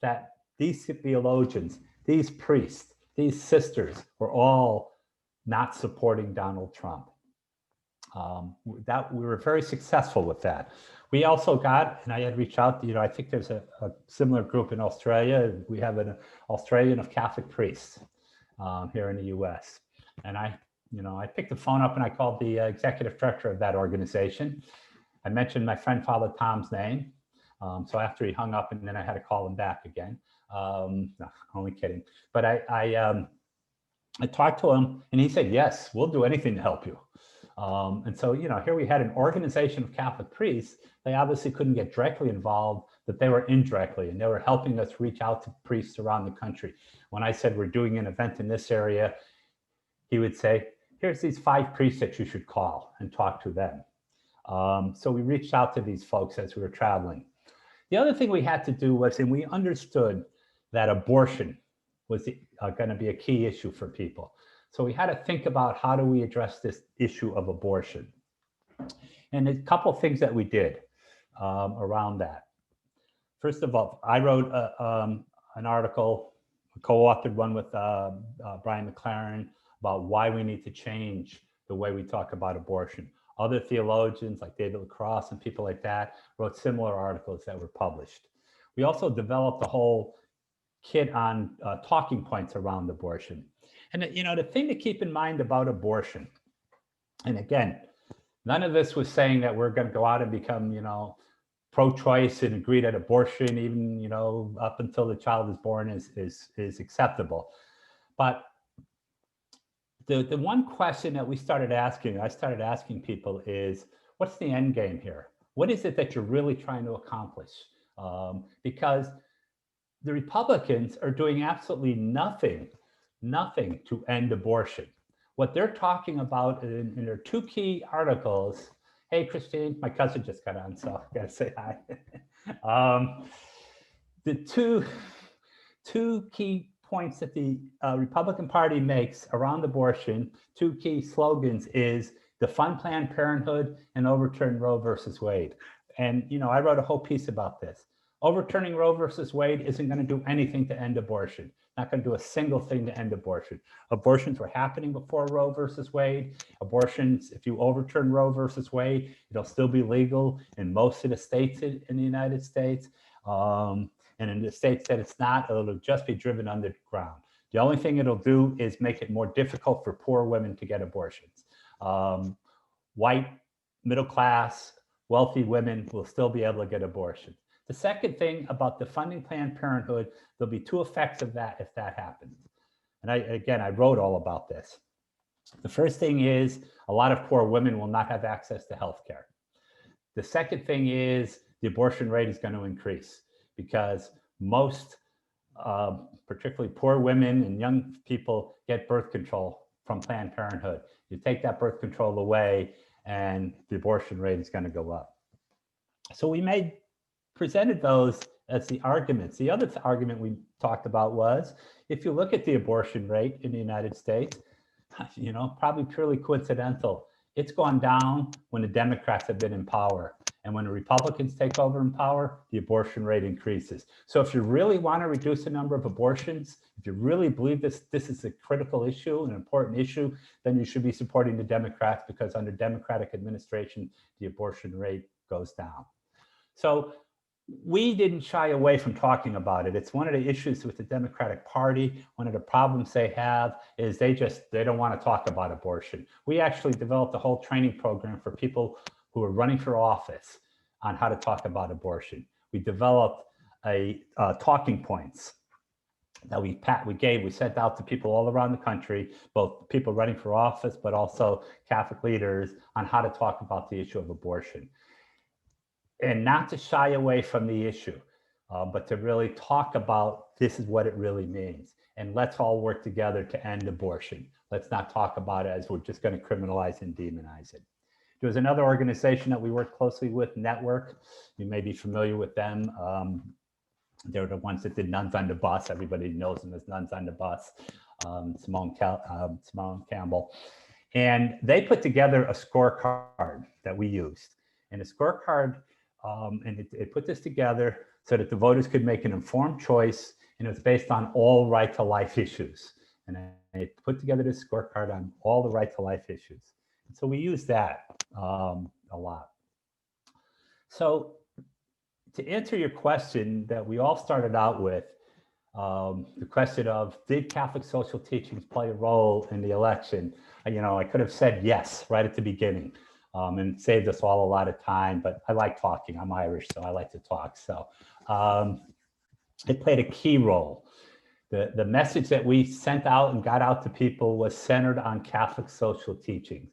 that these theologians, these priests, these sisters were all not supporting Donald Trump. We were very successful with that. We also got, and I had reached out, I think there's a similar group in Australia. We have an Australian of Catholic priests here in the US. And I picked the phone up and I called the executive director of that organization. I mentioned my friend Father Tom's name. So after he hung up, and then I had to call him back again. No, only kidding. But I talked to him and he said, yes, we'll do anything to help you. And so, here we had an organization of Catholic priests. They obviously couldn't get directly involved, but they were indirectly, and they were helping us reach out to priests around the country. When I said we're doing an event in this area, he would say, here's these 5 priests that you should call and talk to them. So we reached out to these folks as we were traveling. The other thing we had to do was, and we understood that abortion was going to be a key issue for people. So we had to think about how do we address this issue of abortion. And a couple of things that we did around that. First of all, I wrote an article, co-authored one with Brian McLaren about why we need to change the way we talk about abortion. Other theologians like David LaCrosse and people like that wrote similar articles that were published. We also developed a whole kit on talking points around abortion. And the thing to keep in mind about abortion, and again, none of this was saying that we're going to go out and become, pro-choice and agree that abortion, even, up until the child is born, is acceptable. But the one question that I started asking people is, what's the end game here? What is it that you're really trying to accomplish? Because the Republicans are doing absolutely nothing to end abortion. What they're talking about in their 2 key articles, hey, Christine, my cousin just got on, so I gotta say hi. The two key points that the Republican Party makes around abortion, 2 key slogans is defund Planned Parenthood and overturn Roe versus Wade. And, I wrote a whole piece about this. Overturning Roe versus Wade isn't going to do anything to end abortion. not going to do a single thing to end abortion. Abortions were happening before Roe versus Wade. Abortions, if you overturn Roe versus Wade, it'll still be legal in most of the states in the United States. And in the states that it's not, it'll just be driven underground. The only thing it'll do is make it more difficult for poor women to get abortions. White, middle class, wealthy women will still be able to get abortions. The second thing about defunding Planned Parenthood, there'll be two effects of that if that happens. And I wrote all about this. The first thing is a lot of poor women will not have access to health care. The second thing is the abortion rate is going to increase because most, particularly poor women and young people, get birth control from Planned Parenthood. You take that birth control away and the abortion rate is going to go up. So we presented those as the arguments. The other argument we talked about was, if you look at the abortion rate in the United States, probably purely coincidental, it's gone down when the Democrats have been in power. And when the Republicans take over in power, the abortion rate increases. So if you really want to reduce the number of abortions, if you really believe this is a critical issue, an important issue, then you should be supporting the Democrats, because under Democratic administration, the abortion rate goes down. So we didn't shy away from talking about it. It's one of the issues with the Democratic Party. One of the problems they have is they don't want to talk about abortion. We actually developed a whole training program for people who are running for office on how to talk about abortion. We developed talking points that we sent out to people all around the country, both people running for office, but also Catholic leaders, on how to talk about the issue of abortion. And not to shy away from the issue, but to really talk about this is what it really means. And let's all work together to end abortion. Let's not talk about it as we're just going to criminalize and demonize it. There was another organization that we worked closely with, Network. You may be familiar with them. They're the ones that did Nuns on the Bus. Everybody knows them as Nuns on the Bus, Simone Campbell. And they put together a scorecard that we used. And the scorecard, and it put this together so that the voters could make an informed choice, and it was based on all right to life issues. And it put together this scorecard on all the right to life issues. And so we used that a lot. So to answer your question that we all started out with, the question of, did Catholic social teachings play a role in the election? I could have said yes right at the beginning. And saved us all a lot of time, but I like talking. I'm Irish, so I like to talk. So it played a key role. The message that we sent out and got out to people was centered on Catholic social teachings.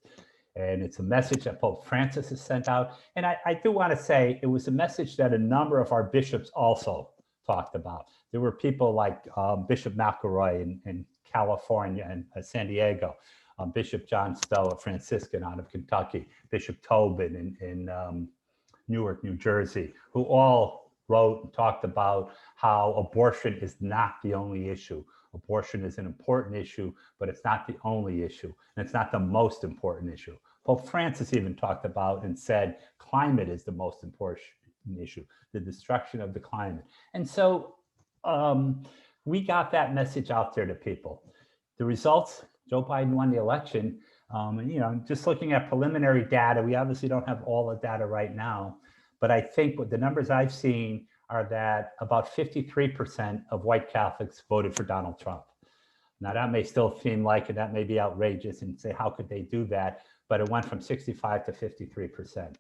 And it's a message that Pope Francis has sent out. And I do want to say it was a message that a number of our bishops also talked about. There were people like Bishop McElroy in California and San Diego. Bishop John Stowe, a Franciscan out of Kentucky, Bishop Tobin in Newark, New Jersey, who all wrote and talked about how abortion is not the only issue. Abortion is an important issue, but it's not the only issue, and it's not the most important issue. Pope Francis even talked about and said climate is the most important issue, the destruction of the climate. And so we got that message out there to people. The results, Joe Biden won the election. Just looking at preliminary data, we obviously don't have all the data right now, but I think what the numbers I've seen are that about 53% of white Catholics voted for Donald Trump. Now that may still seem like, and that may be outrageous and say, how could they do that? But it went from 65 to 53%.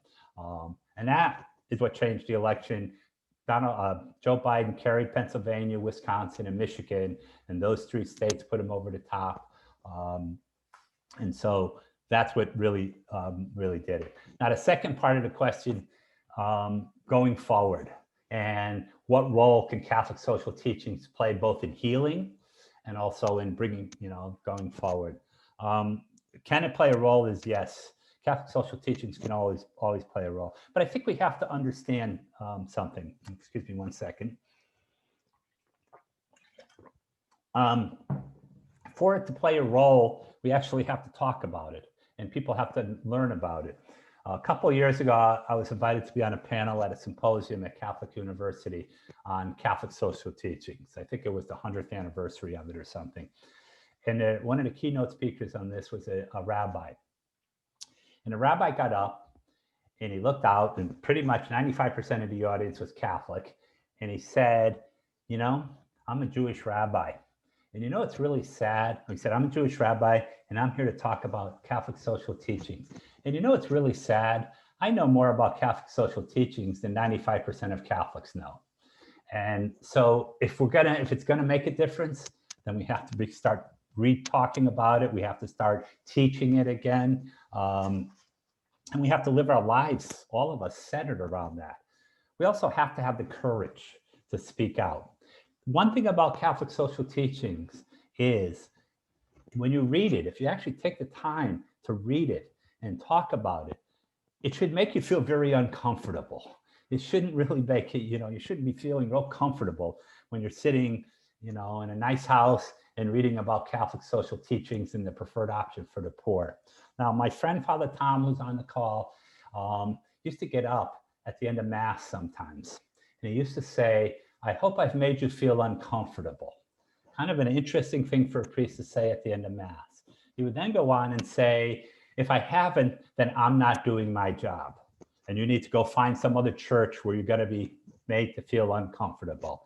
And that is what changed the election. Joe Biden carried Pennsylvania, Wisconsin, and Michigan, and those three states put him over the top. And so that's what really did it. Now, the second part of the question, going forward, and what role can Catholic social teachings play both in healing and also in bringing, going forward? Can it play a role? Is yes. Catholic social teachings can always play a role. But I think we have to understand something. Excuse me 1 second. For it to play a role, we actually have to talk about it, and people have to learn about it. A couple of years ago, I was invited to be on a panel at a symposium at Catholic University on Catholic social teachings. I think it was the 100th anniversary of it or something. And one of the keynote speakers on this was a rabbi. And the rabbi got up and he looked out, and pretty much 95% of the audience was Catholic. And he said, you know, I'm a Jewish rabbi. And you know, it's really sad. He said, I'm a Jewish rabbi, and I'm here to talk about Catholic social teachings. And you know, it's really sad. I know more about Catholic social teachings than 95% of Catholics know. And so if it's gonna make a difference, then we have to start re-talking about it. We have to start teaching it again. And we have to live our lives, all of us, centered around that. We also have to have the courage to speak out. One thing about Catholic social teachings is when you read it, if you actually take the time to read it and talk about it, it should make you feel very uncomfortable. It shouldn't really make it, you shouldn't be feeling real comfortable when you're sitting, in a nice house and reading about Catholic social teachings and the preferred option for the poor. Now, my friend, Father Tom, who's on the call, used to get up at the end of Mass sometimes. And he used to say, I hope I've made you feel uncomfortable. Kind of an interesting thing for a priest to say at the end of Mass. He would then go on and say, if I haven't, then I'm not doing my job. And you need to go find some other church where you're going to be made to feel uncomfortable.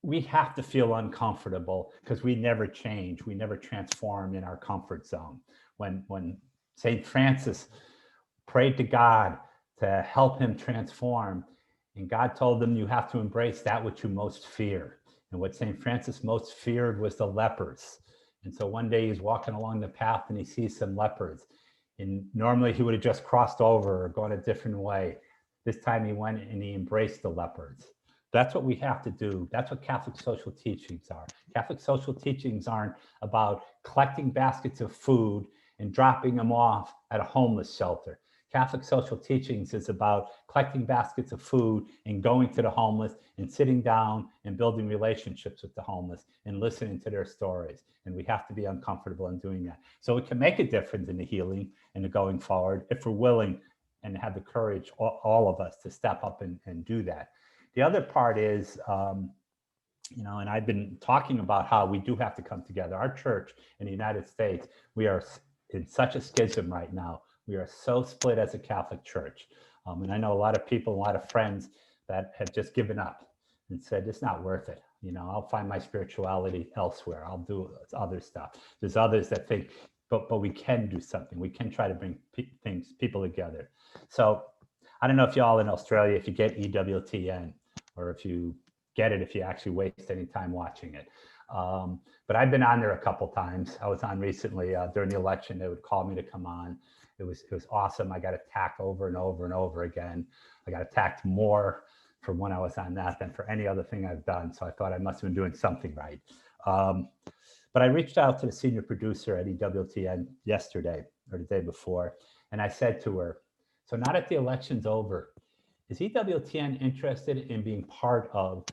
We have to feel uncomfortable because we never change. We never transform in our comfort zone. When St. Francis prayed to God to help him transform, and God told him, you have to embrace that which you most fear. And what St. Francis most feared was the lepers. And so one day he's walking along the path and he sees some lepers. And normally he would have just crossed over or gone a different way. This time he went and he embraced the lepers. That's what we have to do. That's what Catholic social teachings are. Catholic social teachings aren't about collecting baskets of food and dropping them off at a homeless shelter. Catholic social teachings is about collecting baskets of food and going to the homeless and sitting down and building relationships with the homeless and listening to their stories. And we have to be uncomfortable in doing that. So it can make a difference in the healing and the going forward if we're willing and have the courage, all of us, to step up and do that. The other part is, and I've been talking about how we do have to come together. Our church in the United States, we are in such a schism right now. We are so split as a Catholic church. And I know a lot of people, a lot of friends that have just given up and said, it's not worth it. I'll find my spirituality elsewhere. I'll do other stuff. There's others that think, but we can do something. We can try to bring people together. So I don't know if y'all in Australia, if you get EWTN, or if you get it, if you actually waste any time watching it. But I've been on there a couple times. I was on recently during the election. They would call me to come on. It was awesome. I got attacked over and over and over again. I got attacked more from when I was on that than for any other thing I've done. So I thought I must have been doing something right. But I reached out to the senior producer at EWTN yesterday or the day before, and I said to her, so now that the election's over, is EWTN interested in being part of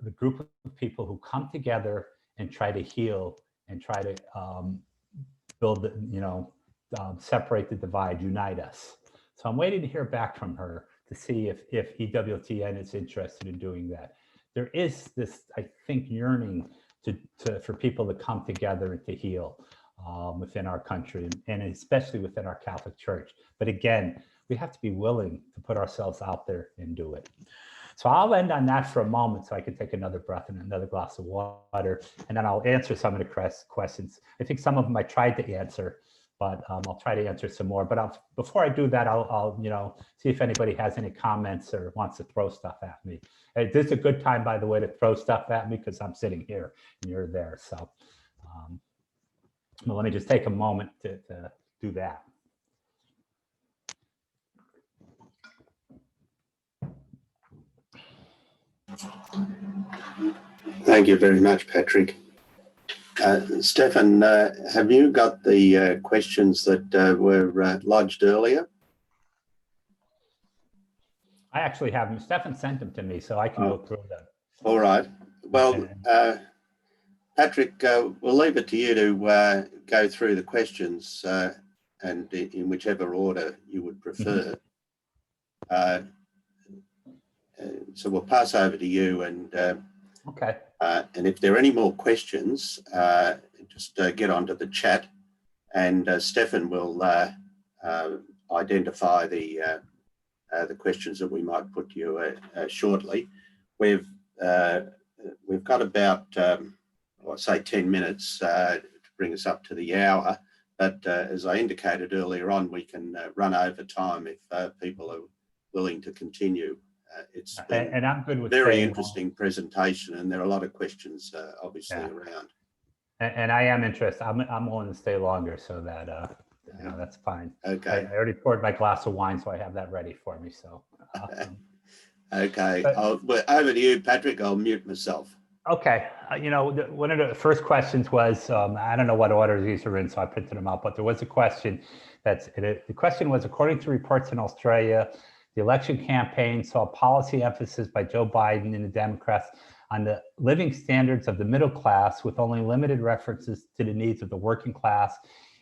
the group of people who come together and try to heal and try to build, separate the divide, unite us? So I'm waiting to hear back from her to see if EWTN is interested in doing that. There is this, I think, yearning for people to come together and to heal within our country and especially within our Catholic Church. But again, we have to be willing to put ourselves out there and do it. So I'll end on that for a moment so I can take another breath and another glass of water, and then I'll answer some of the questions. I think some of them I tried to answer, but I'll try to answer some more. But before I do that, I'll see if anybody has any comments or wants to throw stuff at me. Hey, this is a good time, by the way, to throw stuff at me because I'm sitting here and you're there. So well, let me just take a moment to do that. Thank you very much, Patrick. Stefan, have you got the questions that were lodged earlier? I actually have them. Stefan sent them to me, so I can go through them. All right. Well, Patrick, we'll leave it to you to go through the questions and in whichever order you would prefer. So we'll pass over to you, and Okay. and if there are any more questions, just get onto the chat, and Stefan will identify the questions that we might put to you shortly. We've got about, I'll say 10 minutes to bring us up to the hour, but as I indicated earlier on, we can run over time if people are willing to continue. It's been And I'm good with very interesting presentation, and there are a lot of questions obviously around. And I am interested. I'm willing to stay longer, so that you know, that's fine. Okay. I already poured my glass of wine, so I have that ready for me. So okay, but, well, over to you, Patrick. I'll mute myself. Okay, you know, one of the first questions was, I don't know what order these are in, so I printed them out, but there was a question the question was, according to reports in Australia, the election campaign saw policy emphasis by Joe Biden and the Democrats on the living standards of the middle class, with only limited references to the needs of the working class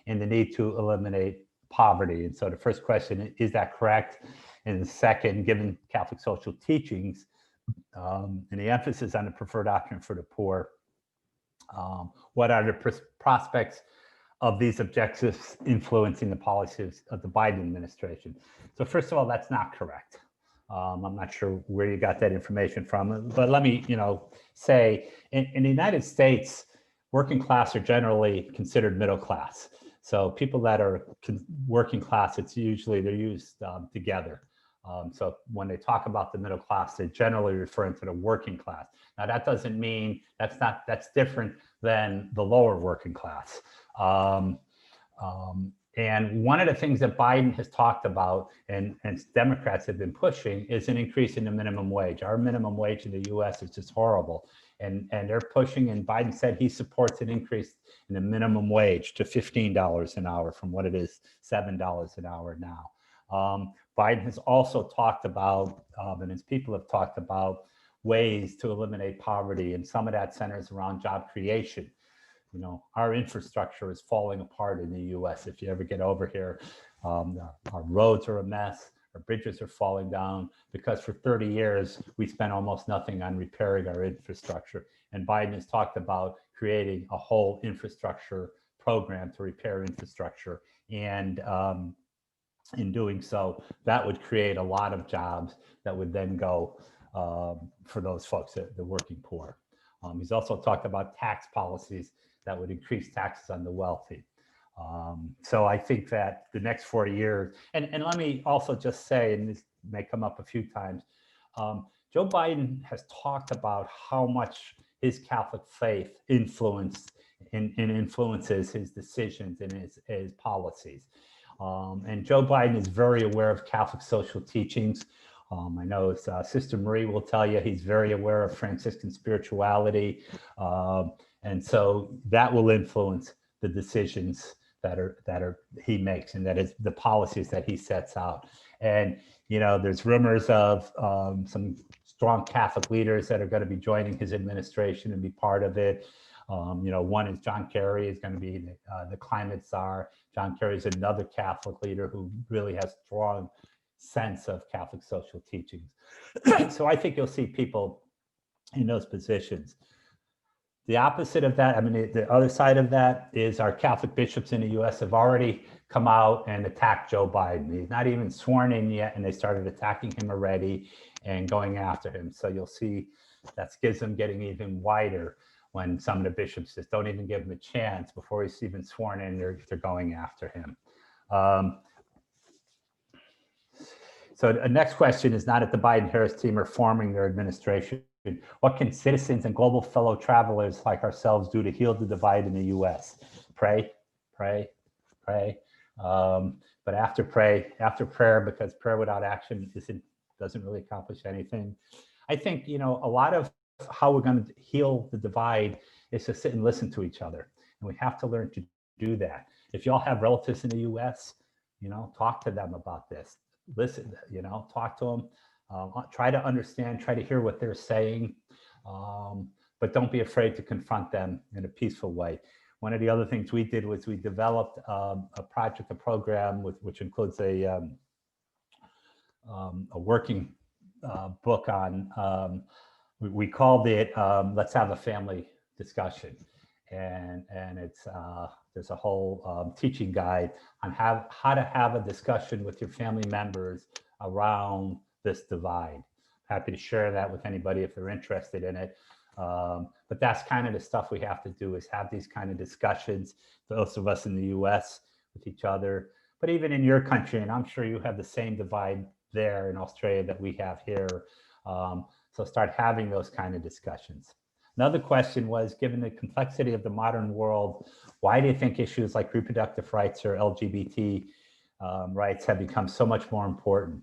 and the need to eliminate poverty. And so the first question, is that correct? And the second, given Catholic social teachings and the emphasis on the preferred doctrine for the poor, what are the prospects of these objectives influencing the policies of the Biden administration? So first of all, that's not correct. I'm not sure where you got that information from, but let me, you know, say in the United States, working class are generally considered middle class. So people that are working class, it's usually they're used together. So when they talk about the middle class, they're generally referring to the working class. Now that doesn't mean that's different than the lower working class. And one of the things that Biden has talked about and Democrats have been pushing is an increase in the minimum wage. Our minimum wage in the US is just horrible. And they're pushing, and Biden said he supports an increase in the minimum wage to $15 an hour from what it is, $7 an hour now. Biden has also talked about, and his people have talked about, ways to eliminate poverty, and some of that centers around job creation. You know, our infrastructure is falling apart in the US. If you ever get over here, our roads are a mess, our bridges are falling down, because for 30 years, we spent almost nothing on repairing our infrastructure. And Biden has talked about creating a whole infrastructure program to repair infrastructure. And in doing so, that would create a lot of jobs that would then go for those folks, the working poor. He's also talked about tax policies that would increase taxes on the wealthy. So I think that the next 40 years, and let me also just say, and this may come up a few times, Joe Biden has talked about how much his Catholic faith influences his decisions and his policies. And Joe Biden is very aware of Catholic social teachings. I know Sister Marie will tell you he's very aware of Franciscan spirituality. And so that will influence the decisions that he makes, and that is the policies that he sets out. And, you know, there's rumors of some strong Catholic leaders that are going to be joining his administration and be part of it. You know, one is John Kerry is going to be the climate czar. John Kerry is another Catholic leader who really has strong sense of Catholic social teachings. So I think you'll see people in those positions. The opposite of that, I mean, the other side of that is our Catholic bishops in the US have already come out and attacked Joe Biden. He's not even sworn in yet, and they started attacking him already and going after him. So you'll see that schism getting even wider when some of the bishops just don't even give him a chance before he's even sworn in, they're going after him. So the next question is, not if the Biden-Harris team are forming their administration, what can citizens and global fellow travelers like ourselves do to heal the divide in the US? Pray, pray, pray. But after prayer, because prayer without action doesn't really accomplish anything. I think, you know, a lot of how we're going to heal the divide is to sit and listen to each other. And we have to learn to do that. If y'all have relatives in the US, you know, talk to them about this. Listen, you know, talk to them. Try to understand, try to hear what they're saying, but don't be afraid to confront them in a peaceful way. one of the other things we did was we developed a project, a program which includes a working book on, we called it Let's Have a Family Discussion. And it's there's a whole teaching guide on how to have a discussion with your family members around this divide. Happy to share that with anybody if they're interested in it. But that's kind of the stuff we have to do, is have these kind of discussions, those of us in the US with each other, but even in your country, and I'm sure you have the same divide there in Australia that we have here. So start having those kind of discussions. Another question was, given the complexity of the modern world, why do you think issues like reproductive rights or LGBT rights have become so much more important?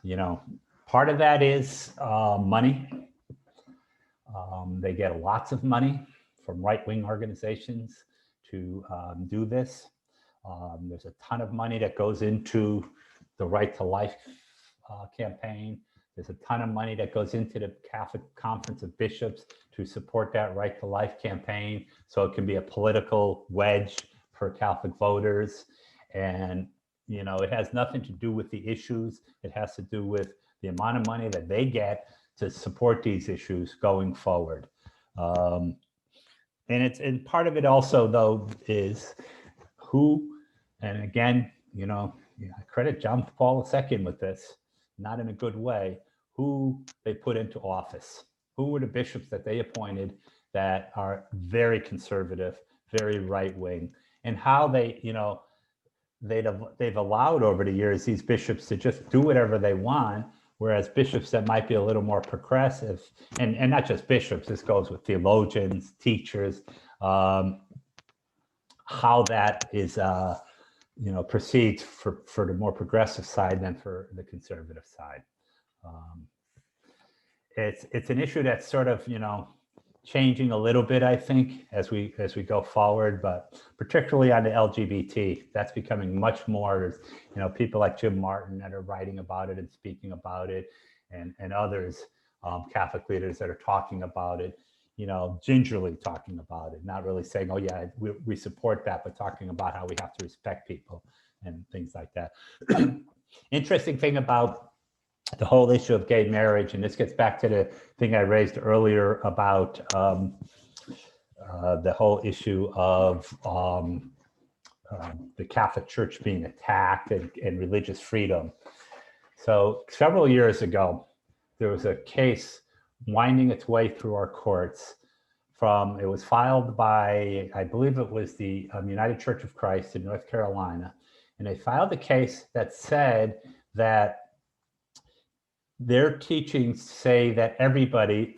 You know, part of that is money. They get lots of money from right-wing organizations to do this. There's a ton of money that goes into the Right to Life campaign. There's a ton of money that goes into the Catholic Conference of Bishops to support that Right to Life campaign, so it can be a political wedge for Catholic voters. And, you know, it has nothing to do with the issues. It has to do with the amount of money that they get to support these issues going forward. And part of it also, though, is who, and again, you know, I credit John Paul II with this, not in a good way, who they put into office. Who were the bishops that they appointed that are very conservative, very right-wing, and how they, you know, they've allowed over the years these bishops to just do whatever they want, whereas bishops that might be a little more progressive, and not just bishops, this goes with theologians, teachers, how that is, you know, proceeds for the more progressive side than for the conservative side. It's an issue that's sort of, you know, changing a little bit, I think, as we go forward, but particularly on the LGBT, that's becoming much more. There's, you know, people like Jim Martin that are writing about it and speaking about it, and others, Catholic leaders that are talking about it, you know, gingerly talking about it, not really saying, oh yeah, we support that, but talking about how we have to respect people and things like that. Interesting thing about the whole issue of gay marriage, and this gets back to the thing I raised earlier about the whole issue of the Catholic Church being attacked and religious freedom. So several years ago, there was a case winding its way through our courts it was filed by, I believe it was the United Church of Christ in North Carolina. And they filed a case that said that their teachings say that everybody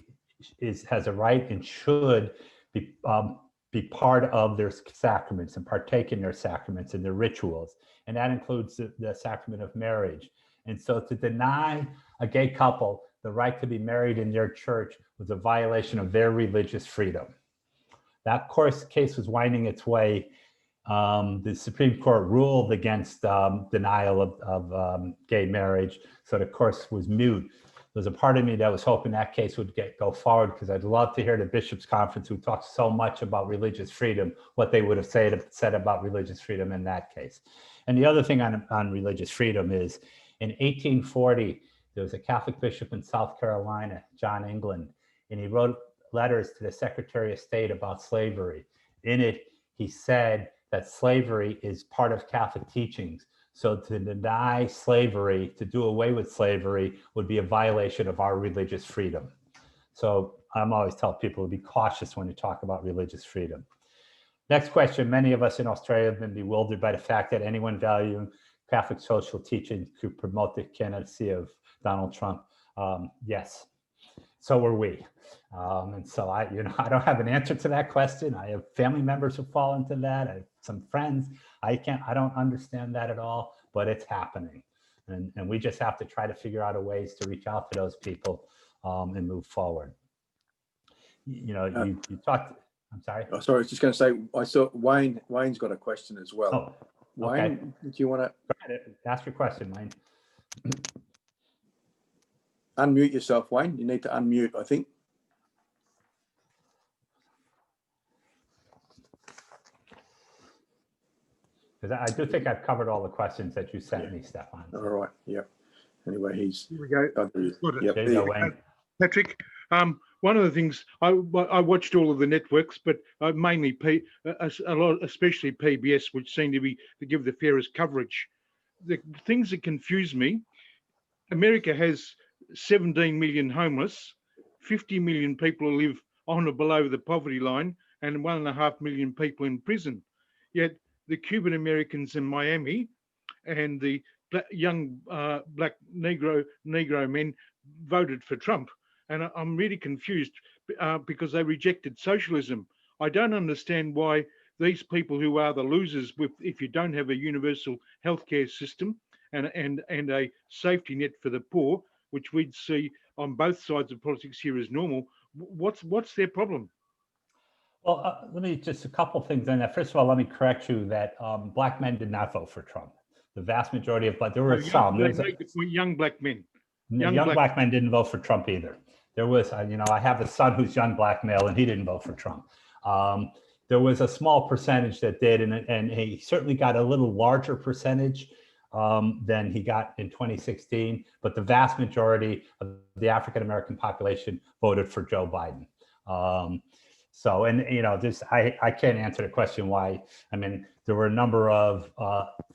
has a right and should be part of their sacraments and partake in their sacraments and their rituals. And that includes the sacrament of marriage. And so to deny a gay couple the right to be married in their church was a violation of their religious freedom. That case was winding its way. The Supreme Court ruled against denial of gay marriage, so the course was moot. There's a part of me that was hoping that case would go forward, because I'd love to hear the Bishops' Conference, who talks so much about religious freedom, what they would have said about religious freedom in that case. And the other thing on religious freedom is, in 1840, there was a Catholic bishop in South Carolina, John England, and he wrote letters to the Secretary of State about slavery. In it, he said that slavery is part of Catholic teachings. So to deny slavery, to do away with slavery, would be a violation of our religious freedom. So I'm always telling people to be cautious when you talk about religious freedom. Next question. Many of us in Australia have been bewildered by the fact that anyone valuing Catholic social teaching could promote the candidacy of Donald Trump. Yes, so were we. And so I don't have an answer to that question. I have family members who fall into that. I have some friends. I don't understand that at all, but it's happening. And we just have to try to figure out ways to reach out to those people and move forward. You talked, I'm sorry. Oh, sorry, I was just going to say, I saw Wayne's got a question as well. Oh, Wayne, okay. do you want to ask your question, Wayne? unmute yourself, Wayne? You need to unmute, I think. Because I do think I've covered all the questions that you sent me, Stefan. All right. Yep. Anyway, he's. Here we go. Yep. There you go, Wayne. Patrick, one of the things I watched all of the networks, but mainly a lot, especially PBS, which seem to give the fairest coverage. The things that confuse me: America has 17 million homeless, 50 million people who live on or below the poverty line, and 1.5 million people in prison. Yet the Cuban Americans in Miami and the young black Negro men voted for Trump. And I'm really confused because they rejected socialism. I don't understand why these people who are the losers if you don't have a universal healthcare system and a safety net for the poor, which we'd see on both sides of politics here as normal, what's their problem? Well, let me just a couple things on that. First of all, let me correct you that black men did not vote for Trump. The vast majority of, but there were some. There was young black men. Young black men didn't vote for Trump either. There was, I have a son who's young black male, and he didn't vote for Trump. There was a small percentage that did, and he certainly got a little larger percentage than he got in 2016. But the vast majority of the African American population voted for Joe Biden. So, and I can't answer the question why. I mean, there were a number of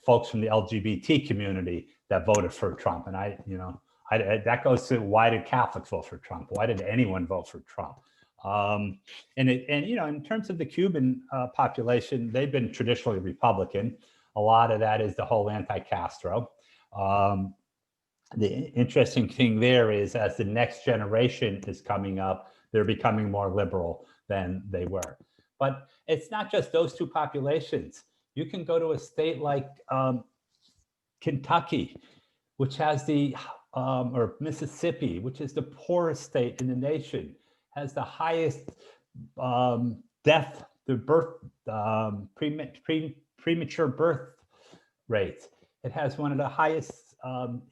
folks from the LGBT community that voted for Trump, and that goes to why did Catholics vote for Trump? Why did anyone vote for Trump? In terms of the Cuban population, they've been traditionally Republican. A lot of that is the whole anti-Castro. The interesting thing there is as the next generation is coming up, they're becoming more liberal than they were. But it's not just those two populations. You can go to a state like Kentucky, which has or Mississippi, which is the poorest state in the nation, has the highest premature birth rates. It has one of the highest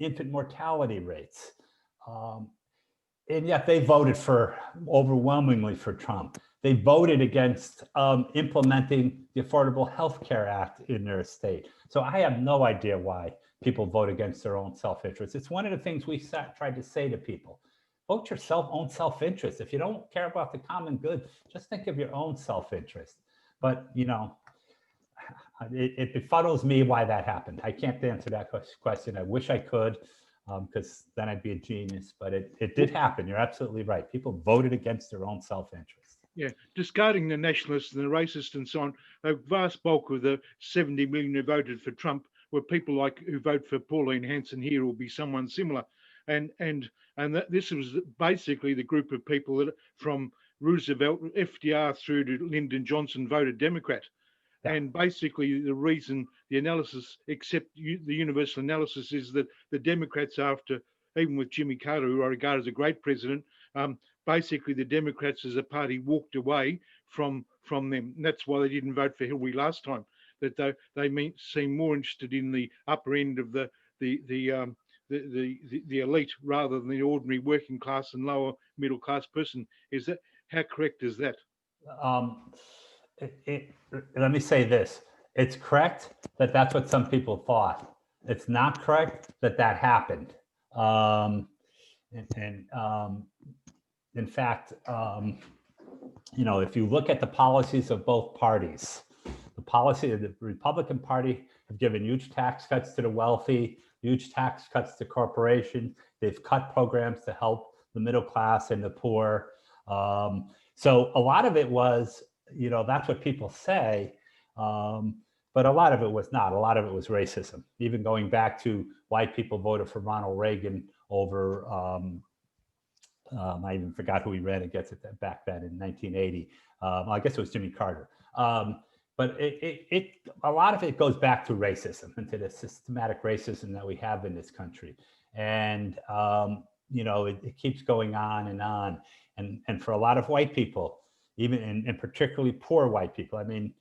infant mortality rates. And yet they voted overwhelmingly for Trump. They voted against implementing the Affordable Health Care Act in their state. So I have no idea why people vote against their own self-interest. It's one of the things we tried to say to people. Vote your own self-interest. If you don't care about the common good, just think of your own self-interest. But, it befuddles me why that happened. I can't answer that question. I wish I could, because then I'd be a genius. But it did happen. You're absolutely right. People voted against their own self-interest. Yeah, discarding the nationalists and the racists and so on, a vast bulk of the 70 million who voted for Trump were people like who vote for Pauline Hanson here will be someone similar. And this was basically the group of people that from Roosevelt, FDR through to Lyndon Johnson voted Democrat. Yeah. And basically the reason the analysis, except the universal analysis, is that the Democrats after, even with Jimmy Carter, who I regard as a great president, basically the Democrats as a party walked away from them. And that's why they didn't vote for Hillary last time, that they seem more interested in the upper end of the elite rather than the ordinary working class and lower middle class person. Is that, how correct is that? Let me say this. It's correct that that's what some people thought. It's not correct that happened. In fact, if you look at the policies of both parties, the policy of the Republican Party have given huge tax cuts to the wealthy, huge tax cuts to corporations. They've cut programs to help the middle class and the poor. So a lot of it was, that's what people say, but a lot of it was not. A lot of it was racism. Even going back to why people voted for Ronald Reagan over, I even forgot who he ran against it back then in 1980. I guess it was Jimmy Carter. But a lot of it goes back to racism and to the systematic racism that we have in this country. And, it keeps going on. And for a lot of white people, even and particularly poor white people, I mean,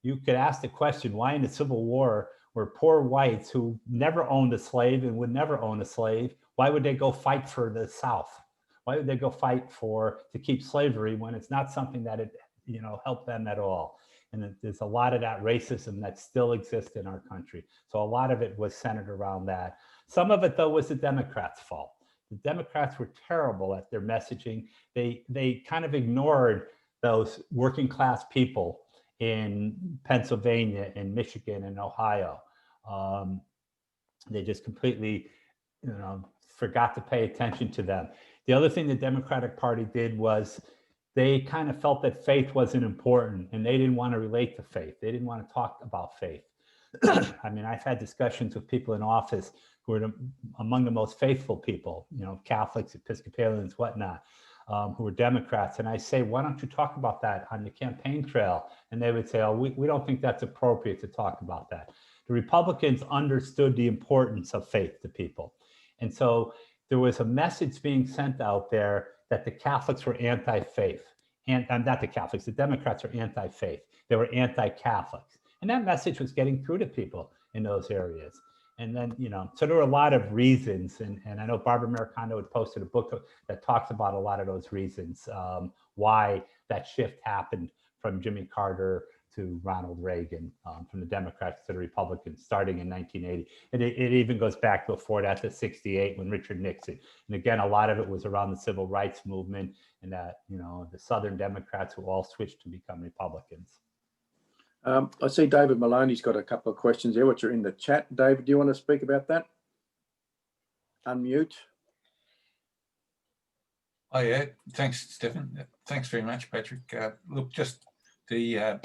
you could ask the question, why in the Civil War were poor whites who never owned a slave and would never own a slave, why would they go fight for the South? Why would they go fight to keep slavery when it's not something that helped them at all? And there's a lot of that racism that still exists in our country. So a lot of it was centered around that. Some of it, though, was the Democrats' fault. The Democrats were terrible at their messaging. They kind of ignored those working class people in Pennsylvania and Michigan and Ohio. They just completely, forgot to pay attention to them. The other thing the Democratic Party did was they kind of felt that faith wasn't important, and they didn't want to relate to faith. They didn't want to talk about faith. I mean, I've had discussions with people in office who are among the most faithful people, Catholics, Episcopalians, whatnot, who are Democrats. And I say, why don't you talk about that on the campaign trail? And they would say, oh, we don't think that's appropriate to talk about that. The Republicans understood the importance of faith to people. And so there was a message being sent out there that the Catholics were anti-faith. And not the Catholics, the Democrats are anti-faith. They were anti-Catholics. And that message was getting through to people in those areas. And then, so there were a lot of reasons. And I know Barbara Americano had posted a book that talks about a lot of those reasons, why that shift happened from Jimmy Carter to Ronald Reagan, from the Democrats to the Republicans, starting in 1980. And it even goes back before that to 68 when Richard Nixon. And again, a lot of it was around the civil rights movement and that, the Southern Democrats who all switched to become Republicans. I see David Maloney's got a couple of questions there, which are in the chat. David, do you want to speak about that? Unmute. Oh yeah, thanks, Stephen. Thanks very much, Patrick. Look, just the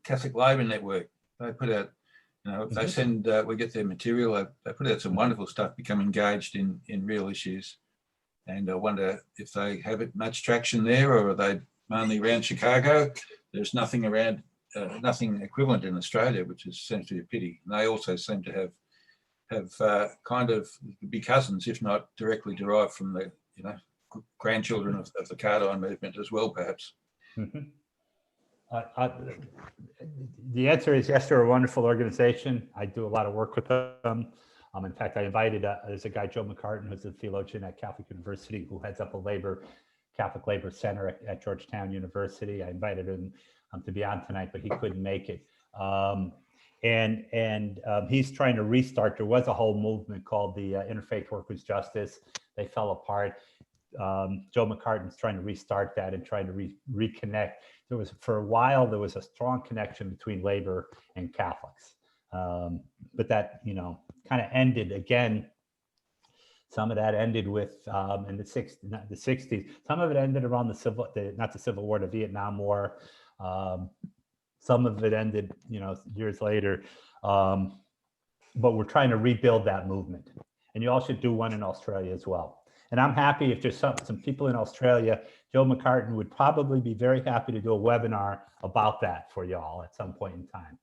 Catholic Labour Network. They put out, they send, we get their material. They put out some wonderful stuff. Become engaged in real issues, and I wonder if they have it much traction there, or are they mainly around Chicago? There's nothing around, nothing equivalent in Australia, which seems to be a pity. And they also seem to have kind of be cousins, if not directly derived from the grandchildren of the Cardijn movement as well, perhaps. Mm-hmm. The answer is yes, they're a wonderful organization. I do a lot of work with them. In fact, I invited, there's a guy, Joe McCartan, who's a theologian at Catholic University, who heads up a Catholic Labor Center at Georgetown University. I invited him to be on tonight, but he couldn't make it. He's trying to restart. There was a whole movement called the Interfaith Workers' Justice. They fell apart. Joe McCartan's trying to restart that and trying to reconnect. For a while, there was a strong connection between labor and Catholics. But that, kind of ended again. Some of that ended with in the 60s. Some of it ended around not the Civil War, the Vietnam War. Some of it ended, years later. But we're trying to rebuild that movement. And you all should do one in Australia as well. And I'm happy if there's some people in Australia. Joe McCartan would probably be very happy to do a webinar about that for y'all at some point in time.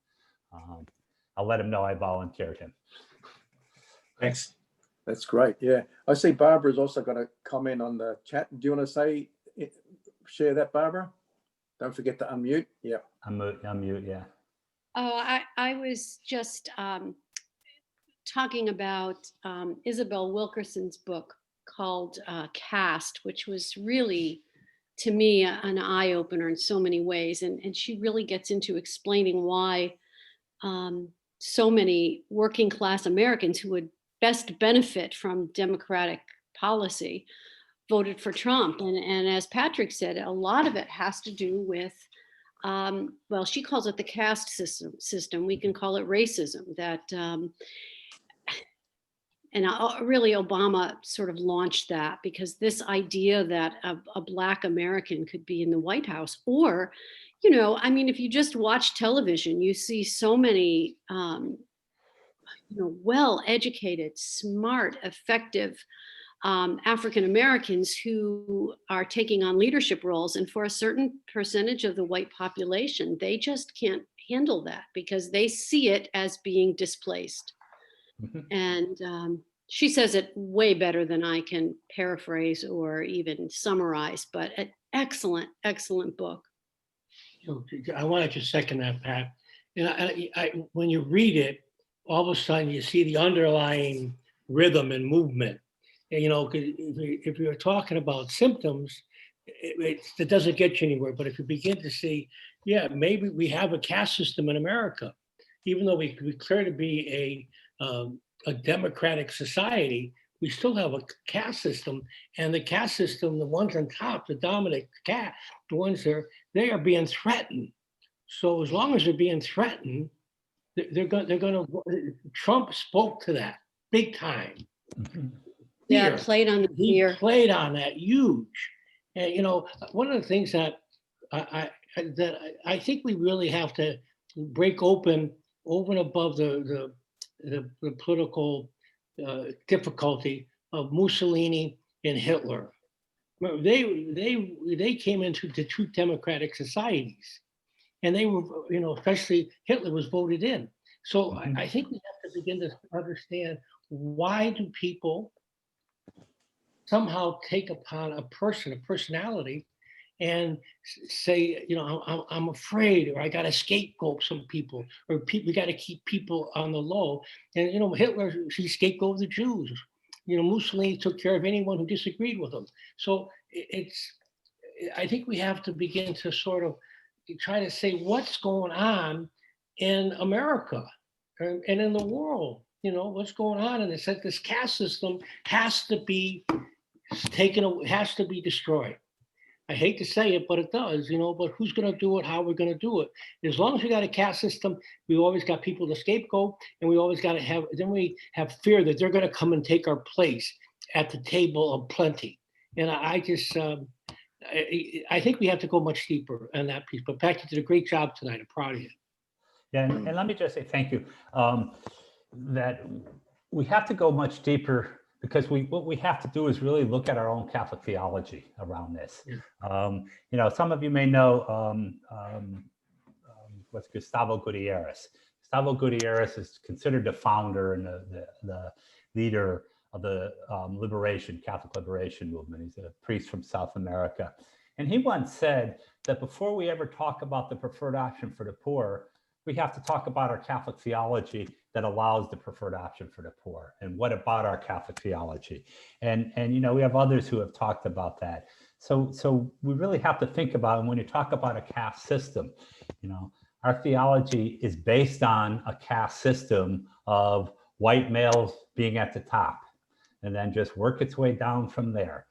I'll let him know I volunteered him. Thanks. That's great. Yeah. I see Barbara's also got a comment on the chat. Do you want to share that, Barbara? Don't forget to unmute. Yeah. Unmute, yeah. Oh, I was just talking about Isabel Wilkerson's book called Caste, which was really, to me, an eye-opener in so many ways. And she really gets into explaining why so many working class Americans who would best benefit from democratic policy voted for Trump. And as Patrick said, a lot of it has to do with, well, she calls it the caste system. We can call it racism. That, and really Obama sort of launched that, because this idea that a Black American could be in the White House, or, if you just watch television, you see so many, well-educated, smart, effective African Americans who are taking on leadership roles. And for a certain percentage of the white population, they just can't handle that because they see it as being displaced. Mm-hmm. And she says it way better than I can paraphrase or even summarize, but an excellent, excellent book. I wanted to second that, Pat. And I, when you read it, all of a sudden you see the underlying rhythm and movement. And, if you're talking about symptoms, it doesn't get you anywhere. But if you begin to see, yeah, maybe we have a caste system in America, even though we declare to be a democratic society, we still have a caste system, and the caste system, the ones on top, the dominant caste, the ones there, they are being threatened. So as long as they're being threatened, they're going to. Trump spoke to that big time. Yeah, played on the He fear. played on that huge. And you know, one of the things that I think we really have to break open over and above the political difficulty of Mussolini and Hitler. They came into the two democratic societies, and they were, you know, especially Hitler was voted in. So I think we have to begin to understand, why do people somehow take upon a personality, and say, you know, I'm afraid, or I got to scapegoat some people, or we got to keep people on the low. And, you know, Hitler, he scapegoated the Jews. You know, Mussolini took care of anyone who disagreed with him. So I think we have to begin to sort of try to say what's going on in America and in the world. You know, what's going on, and it's that this caste system has to be taken away, has to be destroyed. I hate to say it, but it does, you know, but who's going to do it? How we're going to do it? As long as we got a caste system, we always got people to scapegoat, and we always got to have, then we have fear that they're going to come and take our place at the table of plenty. And I just, I think we have to go much deeper on that piece. But Pat, you did a great job tonight. I'm proud of you. Yeah, and let me just say thank you. That we have to go much deeper, because what we have to do is really look at our own Catholic theology around this. Yeah. You know, some of you may know what's Gustavo Gutierrez. Gustavo Gutierrez is considered the founder and the leader of the Catholic liberation movement. He's a priest from South America. And he once said that before we ever talk about the preferred option for the poor, we have to talk about our Catholic theology that allows the preferred option for the poor. And what about our Catholic theology? And you know, we have others who have talked about that. So we really have to think about, and when you talk about a caste system, you know, our theology is based on a caste system of white males being at the top, and then just work its way down from there.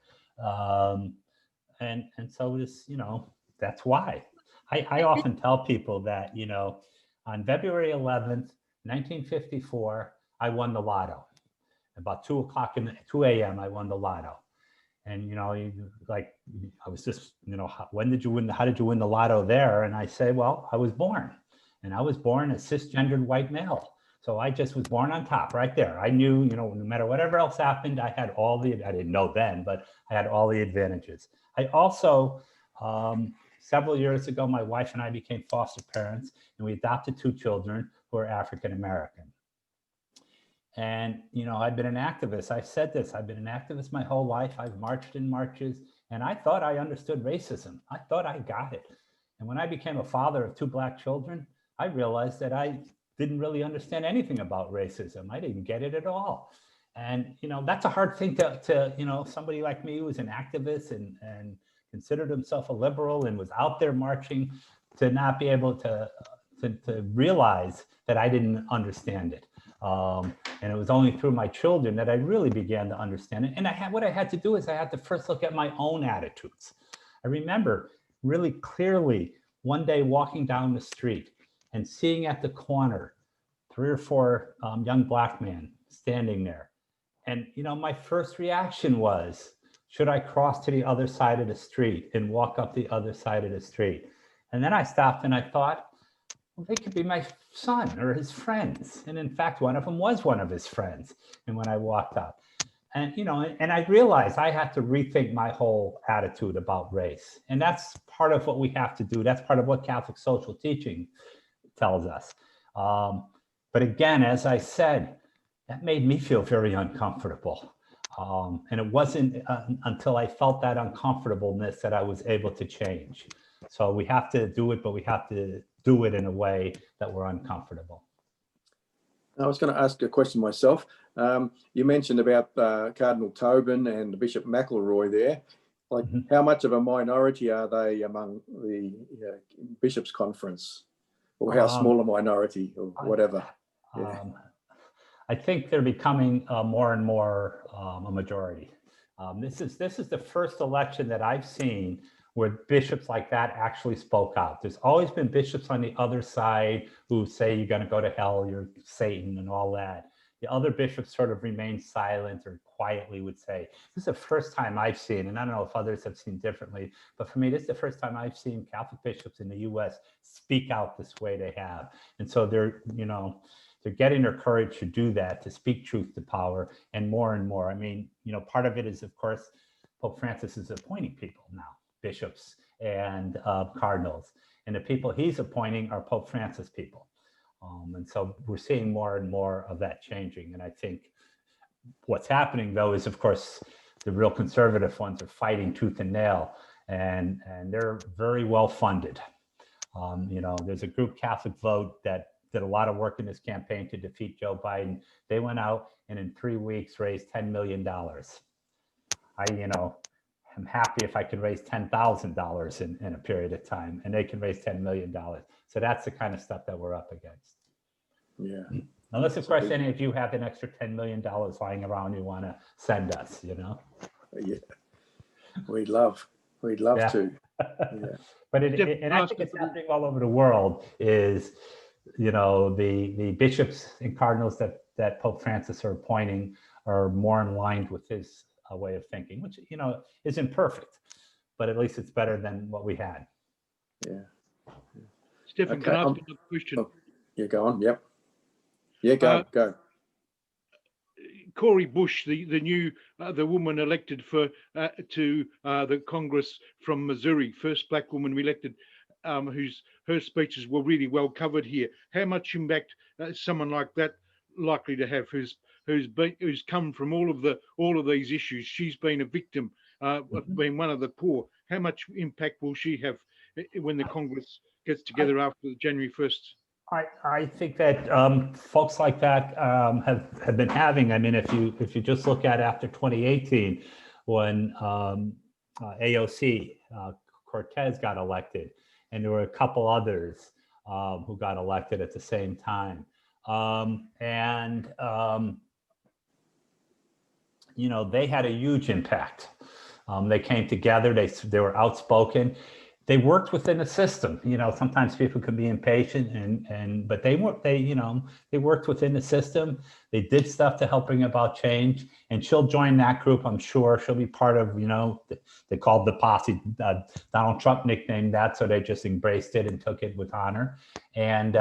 And so this, you know, that's why. I often tell people that, you know, on February 11th, 1954, I won the lotto. About 2 a.m., I won the lotto. And, you know, like, I was just, you know, when did you win? How did you win the lotto there? And I say, well, I was born. And I was born a cisgendered white male. So I just was born on top right there. I knew, you know, no matter whatever else happened, I had all the, I didn't know then, but I had all the advantages. I also, several years ago, my wife and I became foster parents, and we adopted 2 children who are African American. And, you know, I've been an activist. I said this, I've been an activist my whole life. I've marched in marches, and I thought I understood racism. I thought I got it. And when I became a father of 2 Black children, I realized that I didn't really understand anything about racism. I didn't get it at all. And, you know, that's a hard thing to you know, somebody like me who was an activist and considered himself a liberal and was out there marching, to not be able to realize that I didn't understand it. And it was only through my children that I really began to understand it. And what I had to do is I had to first look at my own attitudes. I remember really clearly one day walking down the street and seeing at the corner 3 or 4 young Black men standing there. And, you know, my first reaction was, should I cross to the other side of the street and walk up the other side of the street? And then I stopped and I thought, well, they could be my son or his friends. And in fact, one of them was one of his friends. And when I walked up, and, you know, and I realized I had to rethink my whole attitude about race. And that's part of what we have to do. That's part of what Catholic social teaching tells us. But again, as I said, that made me feel very uncomfortable. And it wasn't until I felt that uncomfortableness that I was able to change. So we have to do it, but we have to do it in a way that we're uncomfortable. I was going to ask a question myself. You mentioned about Cardinal Tobin and Bishop McElroy there. Like, how much of a minority are they among the bishops' conference, or how small a minority, or whatever? Yeah. I think they're becoming more and more a majority. This is the first election that I've seen where bishops like that actually spoke out. There's always been bishops on the other side who say you're going to go to hell, you're Satan, and all that. The other bishops sort of remain silent or quietly would say. This is the first time I've seen, and I don't know if others have seen differently, but for me, this is the first time I've seen Catholic bishops in the U.S. speak out this way they have. And so they're getting their courage to do that, to speak truth to power, and more and more. I mean, part of it is, of course, Pope Francis is appointing people now, bishops and cardinals. And the people he's appointing are Pope Francis people. And so we're seeing more and more of that changing. And I think what's happening, though, is, of course, the real conservative ones are fighting tooth and nail, and they're very well funded. There's a group, Catholic Vote, that did a lot of work in this campaign to defeat Joe Biden. They went out and in 3 weeks raised $10 million. I'm happy if I can raise $10,000 in a period of time, and they can raise $10 million. So that's the kind of stuff that we're up against. Yeah. Unless, of course, any of you have an extra $10 million lying around you want to send us, Yeah. We'd love to. Yeah. But and I think it's happening all over the world, is, the bishops and cardinals that Pope Francis are appointing are more in line with his way of thinking, which, is imperfect, but at least it's better than what we had. Yeah. Stefan, can I ask another question? Yeah, go on. Yep. Yeah, go. Cori Bush, the woman elected to the Congress from Missouri, first black woman we elected, her speeches were really well covered here. How much impact is someone like that likely to have, who's come from all of these issues? She's been a victim of being one of the poor. How much impact will she have when the Congress gets together after January 1st? I think that folks like that have been having. I mean, if you just look at after 2018, when AOC Cortez got elected, and there were a couple others who got elected at the same time, they had a huge impact. They came together. They were outspoken. They worked within the system. Sometimes people can be impatient, but they worked within the system. They did stuff to help bring about change, and she'll join that group. I'm sure she'll be part of, they called the posse. Donald Trump nicknamed that, so they just embraced it and took it with honor. And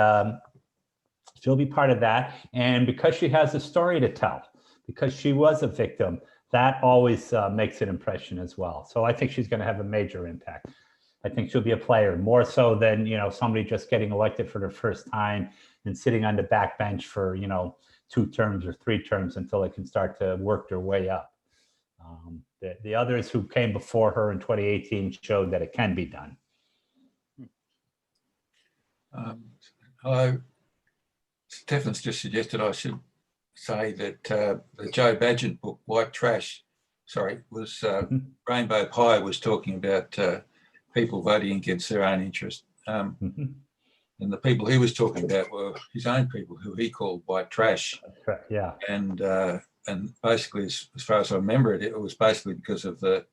she'll be part of that. And because she has a story to tell, because she was a victim, that always makes an impression as well. So I think she's going to have a major impact. I think she'll be a player, more so than, somebody just getting elected for the first time and sitting on the back bench for, 2 terms or 3 terms until they can start to work their way up. The others who came before her in 2018 showed that it can be done. Hello. Stefan's just suggested I should say that the Joe Badgett book, White Trash, was Rainbow Pie was talking about people voting against their own interest. And the people he was talking about were his own people, who he called white trash. Right, yeah. And basically, as far as I remember it, it was basically because of a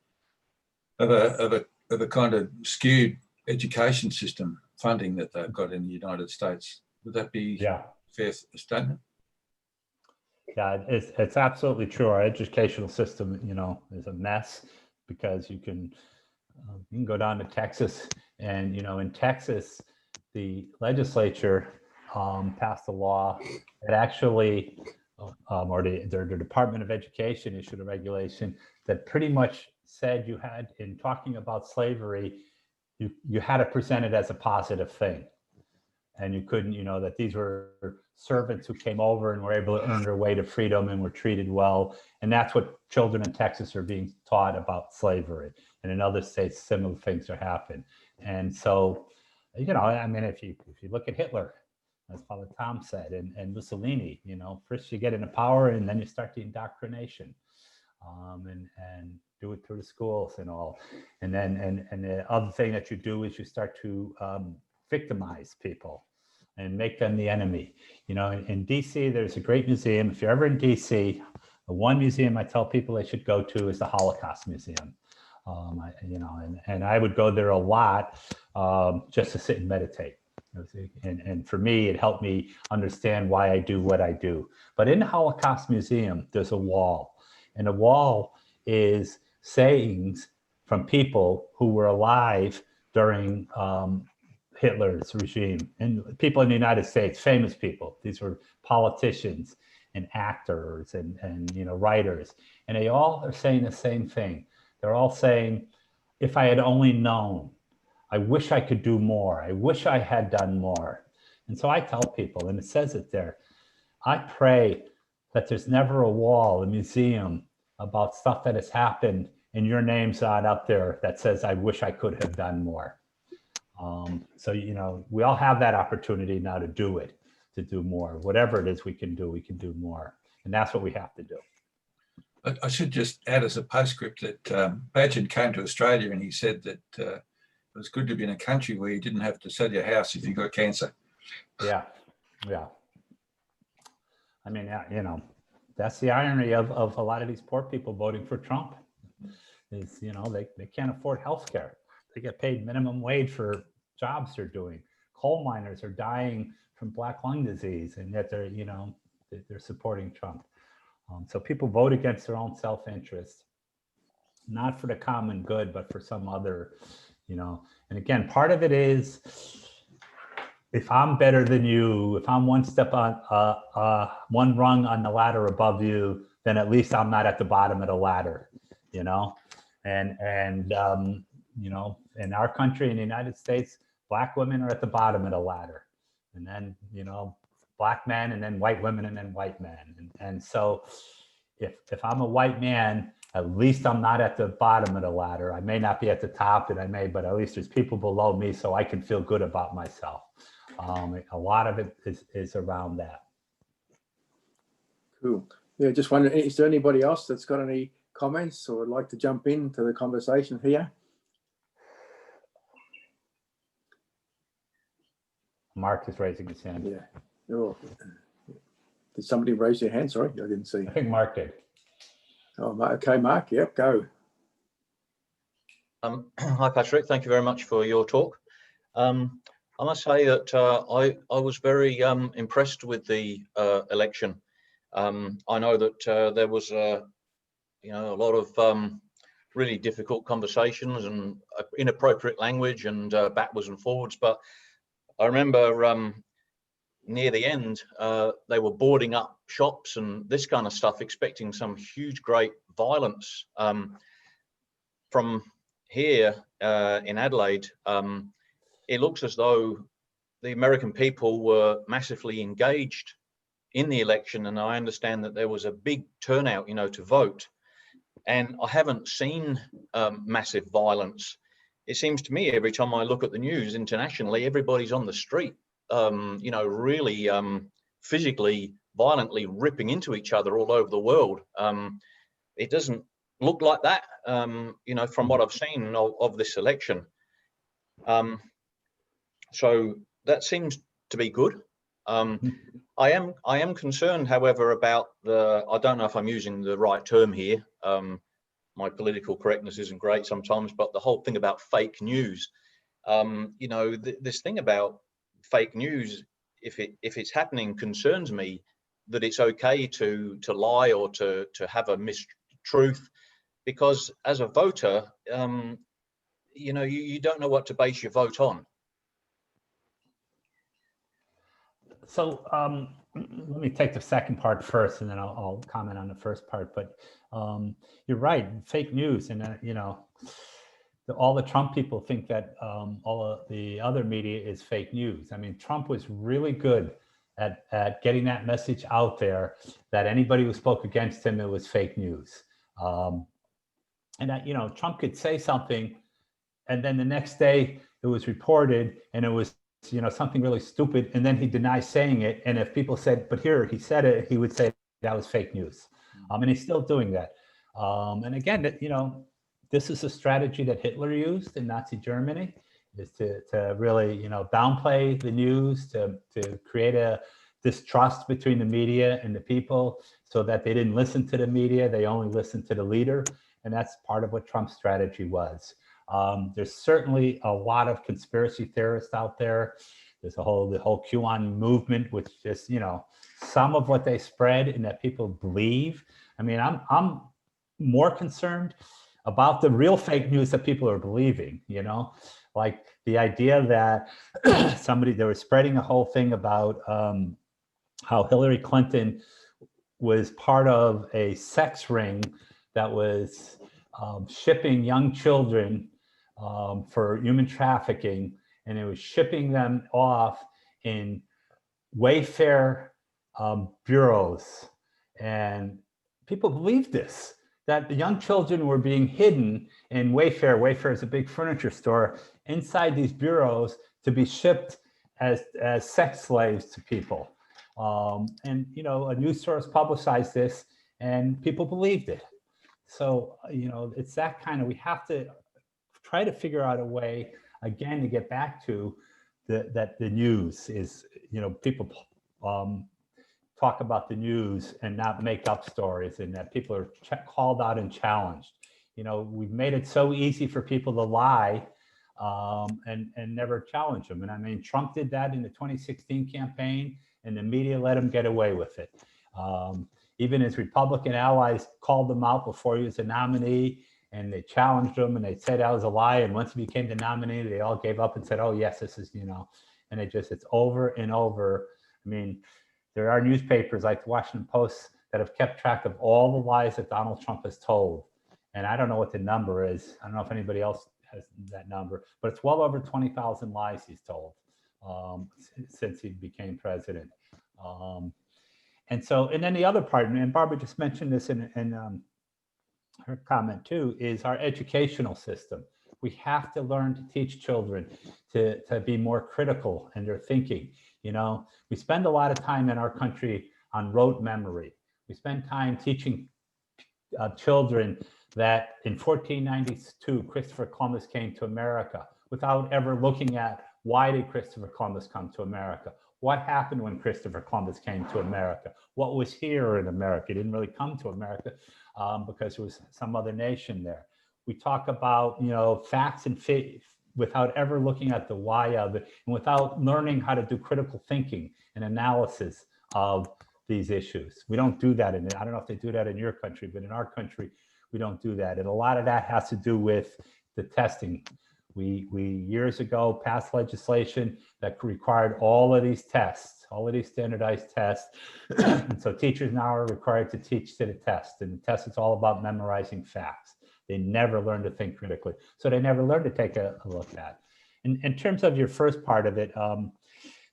kind of skewed education system funding that they've got in the United States. Would that be a fair statement? Yeah, it's absolutely true. Our educational system, is a mess, because you can go down to Texas, and in Texas, the legislature passed a law that actually, or their Department of Education issued a regulation that pretty much said you had, in talking about slavery, you had to present it as a positive thing. And you couldn't, that these were servants who came over and were able to earn their way to freedom and were treated well. And that's what children in Texas are being taught about slavery. And in other states, similar things are happening. And so, if you look at Hitler, as Father Tom said, and Mussolini, first you get into power and then you start the indoctrination. And do it through the schools and all. And then, and the other thing that you do is you start to victimize people and make them the enemy. You know, in DC, there's a great museum. If you're ever in DC, the one museum I tell people they should go to is the Holocaust Museum. You know, and I would go there a lot just to sit and meditate. And for me, it helped me understand why I do what I do. But in the Holocaust Museum, there's a wall, and the wall is sayings from people who were alive during Hitler's regime, and people in the United States, famous people. These were politicians and actors and you know, writers, and they all are saying the same thing. They're all saying, if I had only known, I wish I could do more. I wish I had done more. And so I tell people, and it says it there, I pray that there's never a wall, a museum about stuff that has happened and your name's not up there that says, I wish I could have done more. So, you know, we all have that opportunity now to do it, to do more. Whatever it is we can do more. And that's what we have to do. I should just add as a postscript that Badger came to Australia and he said that it was good to be in a country where you didn't have to sell your house if you got cancer. Yeah, yeah. I mean, you know, that's the irony of a lot of these poor people voting for Trump is, you know, they can't afford health care. They get paid minimum wage for jobs they're doing. Coal miners are dying from black lung disease, and yet they're, you know, they're supporting Trump. So people vote against their own self-interest, not for the common good, but for some other, you know. And again, part of it is, if I'm better than you, if I'm one step on, one rung on the ladder above you, then at least I'm not at the bottom of the ladder, you know. And you know, in our country, in the United States, black women are at the bottom of the ladder, and then, you know, black men, and then white women, and then white men. And so if I'm a white man, at least I'm not at the bottom of the ladder. I may not be at the top, and but at least there's people below me, so I can feel good about myself. A lot of it is around that. Cool. Yeah, just wondering, is there anybody else that's got any comments or would like to jump into the conversation here? Mark is raising his hand. Yeah. Oh. Did somebody raise their hand? Sorry, I didn't see. I think Mark did. Oh, okay, Mark. Yep, go. Hi, Patrick. Thank you very much for your talk. I must say that I was very impressed with the election. I know that there was you know, a lot of really difficult conversations and inappropriate language and backwards and forwards. But I remember near the end, they were boarding up shops and this kind of stuff, expecting some huge, great violence. From here in Adelaide, it looks as though the American people were massively engaged in the election, and I understand that there was a big turnout, you know, to vote. And I haven't seen massive violence. It seems to me every time I look at the news internationally, everybody's on the street, you know, really physically, violently ripping into each other all over the world. It doesn't look like that, you know, from what I've seen of this election. So that seems to be good. I am concerned, however, about I don't know if I'm using the right term here. My political correctness isn't great sometimes, but the whole thing about fake news, you know, this thing about fake news, if it's happening, concerns me, that it's okay to lie or to have a mistruth, because as a voter, you know, you don't know what to base your vote on. So let me take the second part first, and then I'll comment on the first part. But you're right, fake news, and you know, all the Trump people think that all of the other media is fake news. I mean, Trump was really good at getting that message out there that anybody who spoke against him, it was fake news. And that, you know, Trump could say something, and then the next day it was reported, and it was, you know, something really stupid, and then he denies saying it. And if people said, but here he said it, he would say that was fake news. And he's still doing that. And again, you know, this is a strategy that Hitler used in Nazi Germany, is to really, you know, downplay the news, to create a distrust between the media and the people so that they didn't listen to the media, they only listened to the leader. And that's part of what Trump's strategy was. There's certainly a lot of conspiracy theorists out there. There's the whole QAnon movement, which is, you know, some of what they spread and that people believe. I mean, I'm more concerned about the real fake news that people are believing, you know, like the idea that they were spreading a whole thing about how Hillary Clinton was part of a sex ring that was shipping young children for human trafficking, and it was shipping them off in Wayfair bureaus. And people believed this, that the young children were being hidden in Wayfair. Wayfair is a big furniture store, inside these bureaus to be shipped as sex slaves to people. And, you know, a news source publicized this and people believed it. So, you know, it's that kind of, we have to try to figure out a way, again, to get back to that the news is, you know, people talk about the news and not make up stories, and that people are called out and challenged. You know, we've made it so easy for people to lie and never challenge them. And I mean, Trump did that in the 2016 campaign, and the media let him get away with it. Even his Republican allies called him out before he was a nominee, and they challenged him and they said that was a lie. And once he became the nominee, they all gave up and said, oh yes, this is, you know, and it's over and over. I mean, there are newspapers like the Washington Post that have kept track of all the lies that Donald Trump has told. And I don't know what the number is. I don't know if anybody else has that number, but it's well over 20,000 lies he's told since he became president. And then the other part, and Barbara just mentioned this in her comment too, is our educational system. We have to learn to teach children to be more critical in their thinking. You know, we spend a lot of time in our country on rote memory. We spend time teaching children that in 1492, Christopher Columbus came to America without ever looking at why did Christopher Columbus come to America? What happened when Christopher Columbus came to America? What was here in America? He didn't really come to America because there was some other nation there. We talk about, you know, facts and faith without ever looking at the why of it, and without learning how to do critical thinking and analysis of these issues. We don't do that I don't know if they do that in your country, but in our country, we don't do that. And a lot of that has to do with the testing. We years ago passed legislation that required all of these tests, all of these standardized tests. And so teachers now are required to teach to the test, and the test is all about memorizing facts. They never learn to think critically. So they never learn to take a look at. In terms of your first part of it,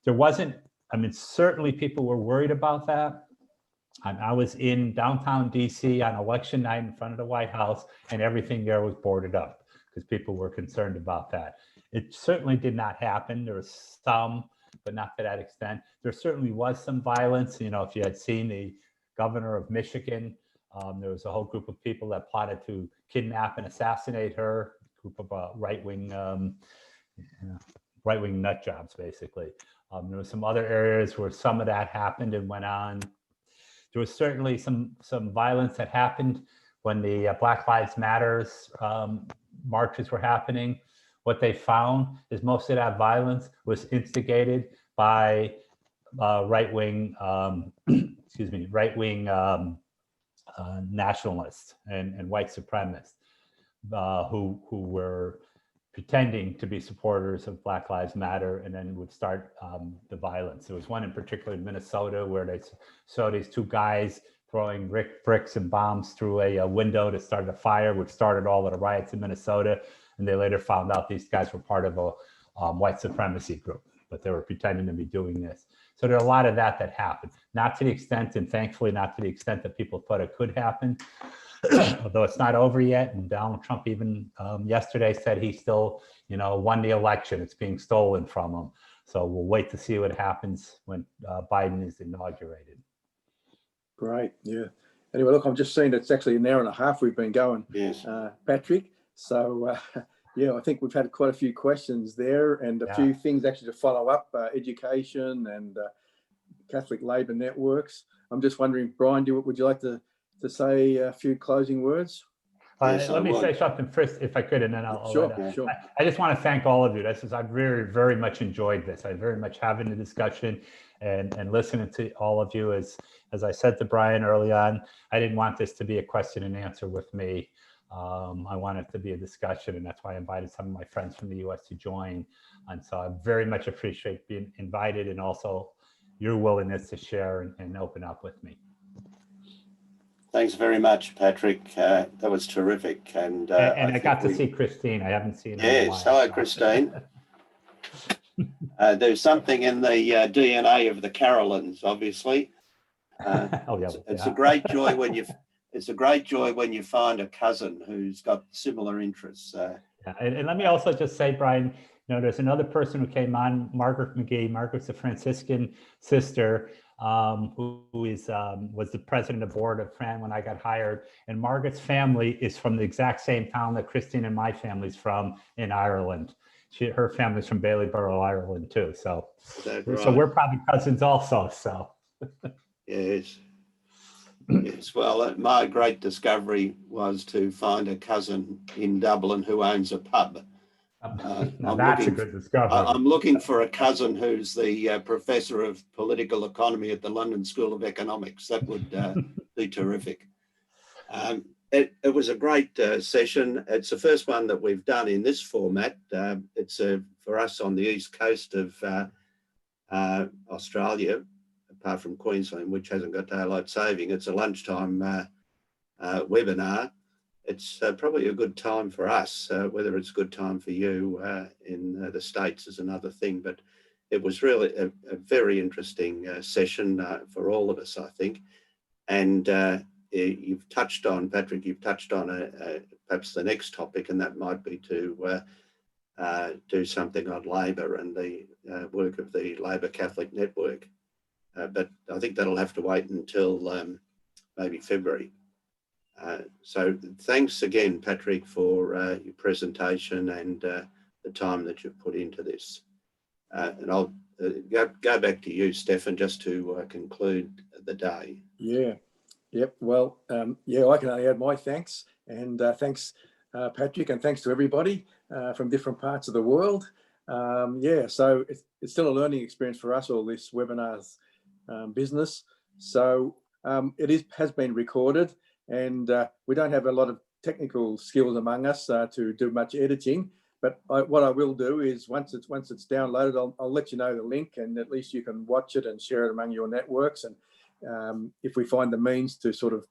there wasn't, I mean, certainly people were worried about that. I was in downtown DC on election night in front of the White House, and everything there was boarded up because people were concerned about that. It certainly did not happen. There was some, but not to that extent. There certainly was some violence. You know, if you had seen the governor of Michigan, there was a whole group of people that plotted to kidnap and assassinate her, a group of right-wing nut jobs, basically. There were some other areas where some of that happened and went on. There was certainly some violence that happened when the Black Lives Matters marches were happening. What they found is most of that violence was instigated by right-wing, nationalists and white supremacists who were pretending to be supporters of Black Lives Matter, and then would start the violence. There was one in particular in Minnesota where they saw these two guys throwing bricks and bombs through a window to start a fire, which started all of the riots in Minnesota. And they later found out these guys were part of a white supremacy group, but they were pretending to be doing this. So there are a lot of that happened, not to the extent, and thankfully not to the extent that people thought it could happen, although it's not over yet. And Donald Trump even yesterday said he still, you know, won the election. It's being stolen from him. So we'll wait to see what happens when Biden is inaugurated. Great, yeah. Anyway, look, I'm just seeing it's actually an hour and a half we've been going. Yes. Patrick, So yeah, I think we've had quite a few questions there and a Yeah. few things actually to follow up, education and Catholic Labour networks. I'm just wondering, Brian, would you like to say a few closing words? Yes, I Let me would. say something first, if I could, and then I'll Sure, let, sure. I just want to thank all of you. I've very, very much enjoyed this. I very much having the discussion and listening to all of you. As I said to Brian early on, I didn't want this to be a question and answer with me. I want it to be a discussion, and that's why I invited some of my friends from the US to join. And so I very much appreciate being invited and also your willingness to share and open up with me. Thanks very much, Patrick. That was terrific. And I got to see Christine. I haven't seen her in a while. Yes, hello, Christine. There's something in the DNA of the Carolyns, obviously. Oh, yeah, It's yeah. a great joy when you find a cousin who's got similar interests. Yeah, and let me also just say, Brian, there's another person who came on, Margaret McGee. Margaret's a Franciscan sister who was the president of the board of Fran when I got hired. And Margaret's family is from the exact same town that Christine and my family's from in Ireland. Her family's from Ballyborough, Ireland too. So, so we're probably cousins also. So. Yes. Yes. Well, my great discovery was to find a cousin in Dublin who owns a pub. Now that's a good discovery. I'm looking for a cousin who's the professor of political economy at the London School of Economics. That would be terrific. It was a great session. It's the first one that we've done in this format. It's for us on the east coast of Australia, apart from Queensland, which hasn't got daylight saving. It's a lunchtime webinar. It's probably a good time for us. Whether it's a good time for you in the States is another thing, but it was really a very interesting session for all of us, I think. And you've touched on, Patrick, perhaps the next topic, and that might be to do something on Labor and the work of the Labor Catholic Network. But I think that'll have to wait until maybe February. So thanks again, Patrick, for your presentation and the time that you've put into this. And I'll go back to you, Stefan, just to conclude the day. Yeah. Yep. Well, yeah, I can only add my thanks. And thanks, Patrick, and thanks to everybody from different parts of the world. Yeah, so it's still a learning experience for us, all this webinars business. So it has been recorded, and we don't have a lot of technical skills among us to do much editing. But what I will do is once it's downloaded, I'll let you know the link, and at least you can watch it and share it among your networks. And if we find the means to sort of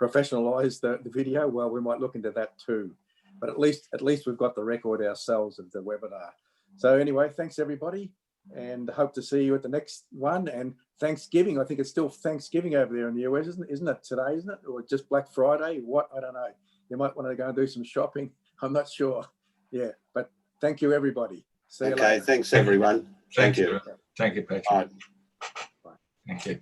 professionalize the video, well, we might look into that too. But at least we've got the record ourselves of the webinar. So anyway, thanks everybody, and hope to see you at the next one. And Thanksgiving, I think it's still Thanksgiving over there in the US, isn't it today, isn't it? Or just Black Friday? What? I don't know. You might want to go and do some shopping. I'm not sure. Yeah, but thank you, everybody. See you later. Okay, thanks everyone. Thank you. Thank you, Patrick. Bye. Thank you.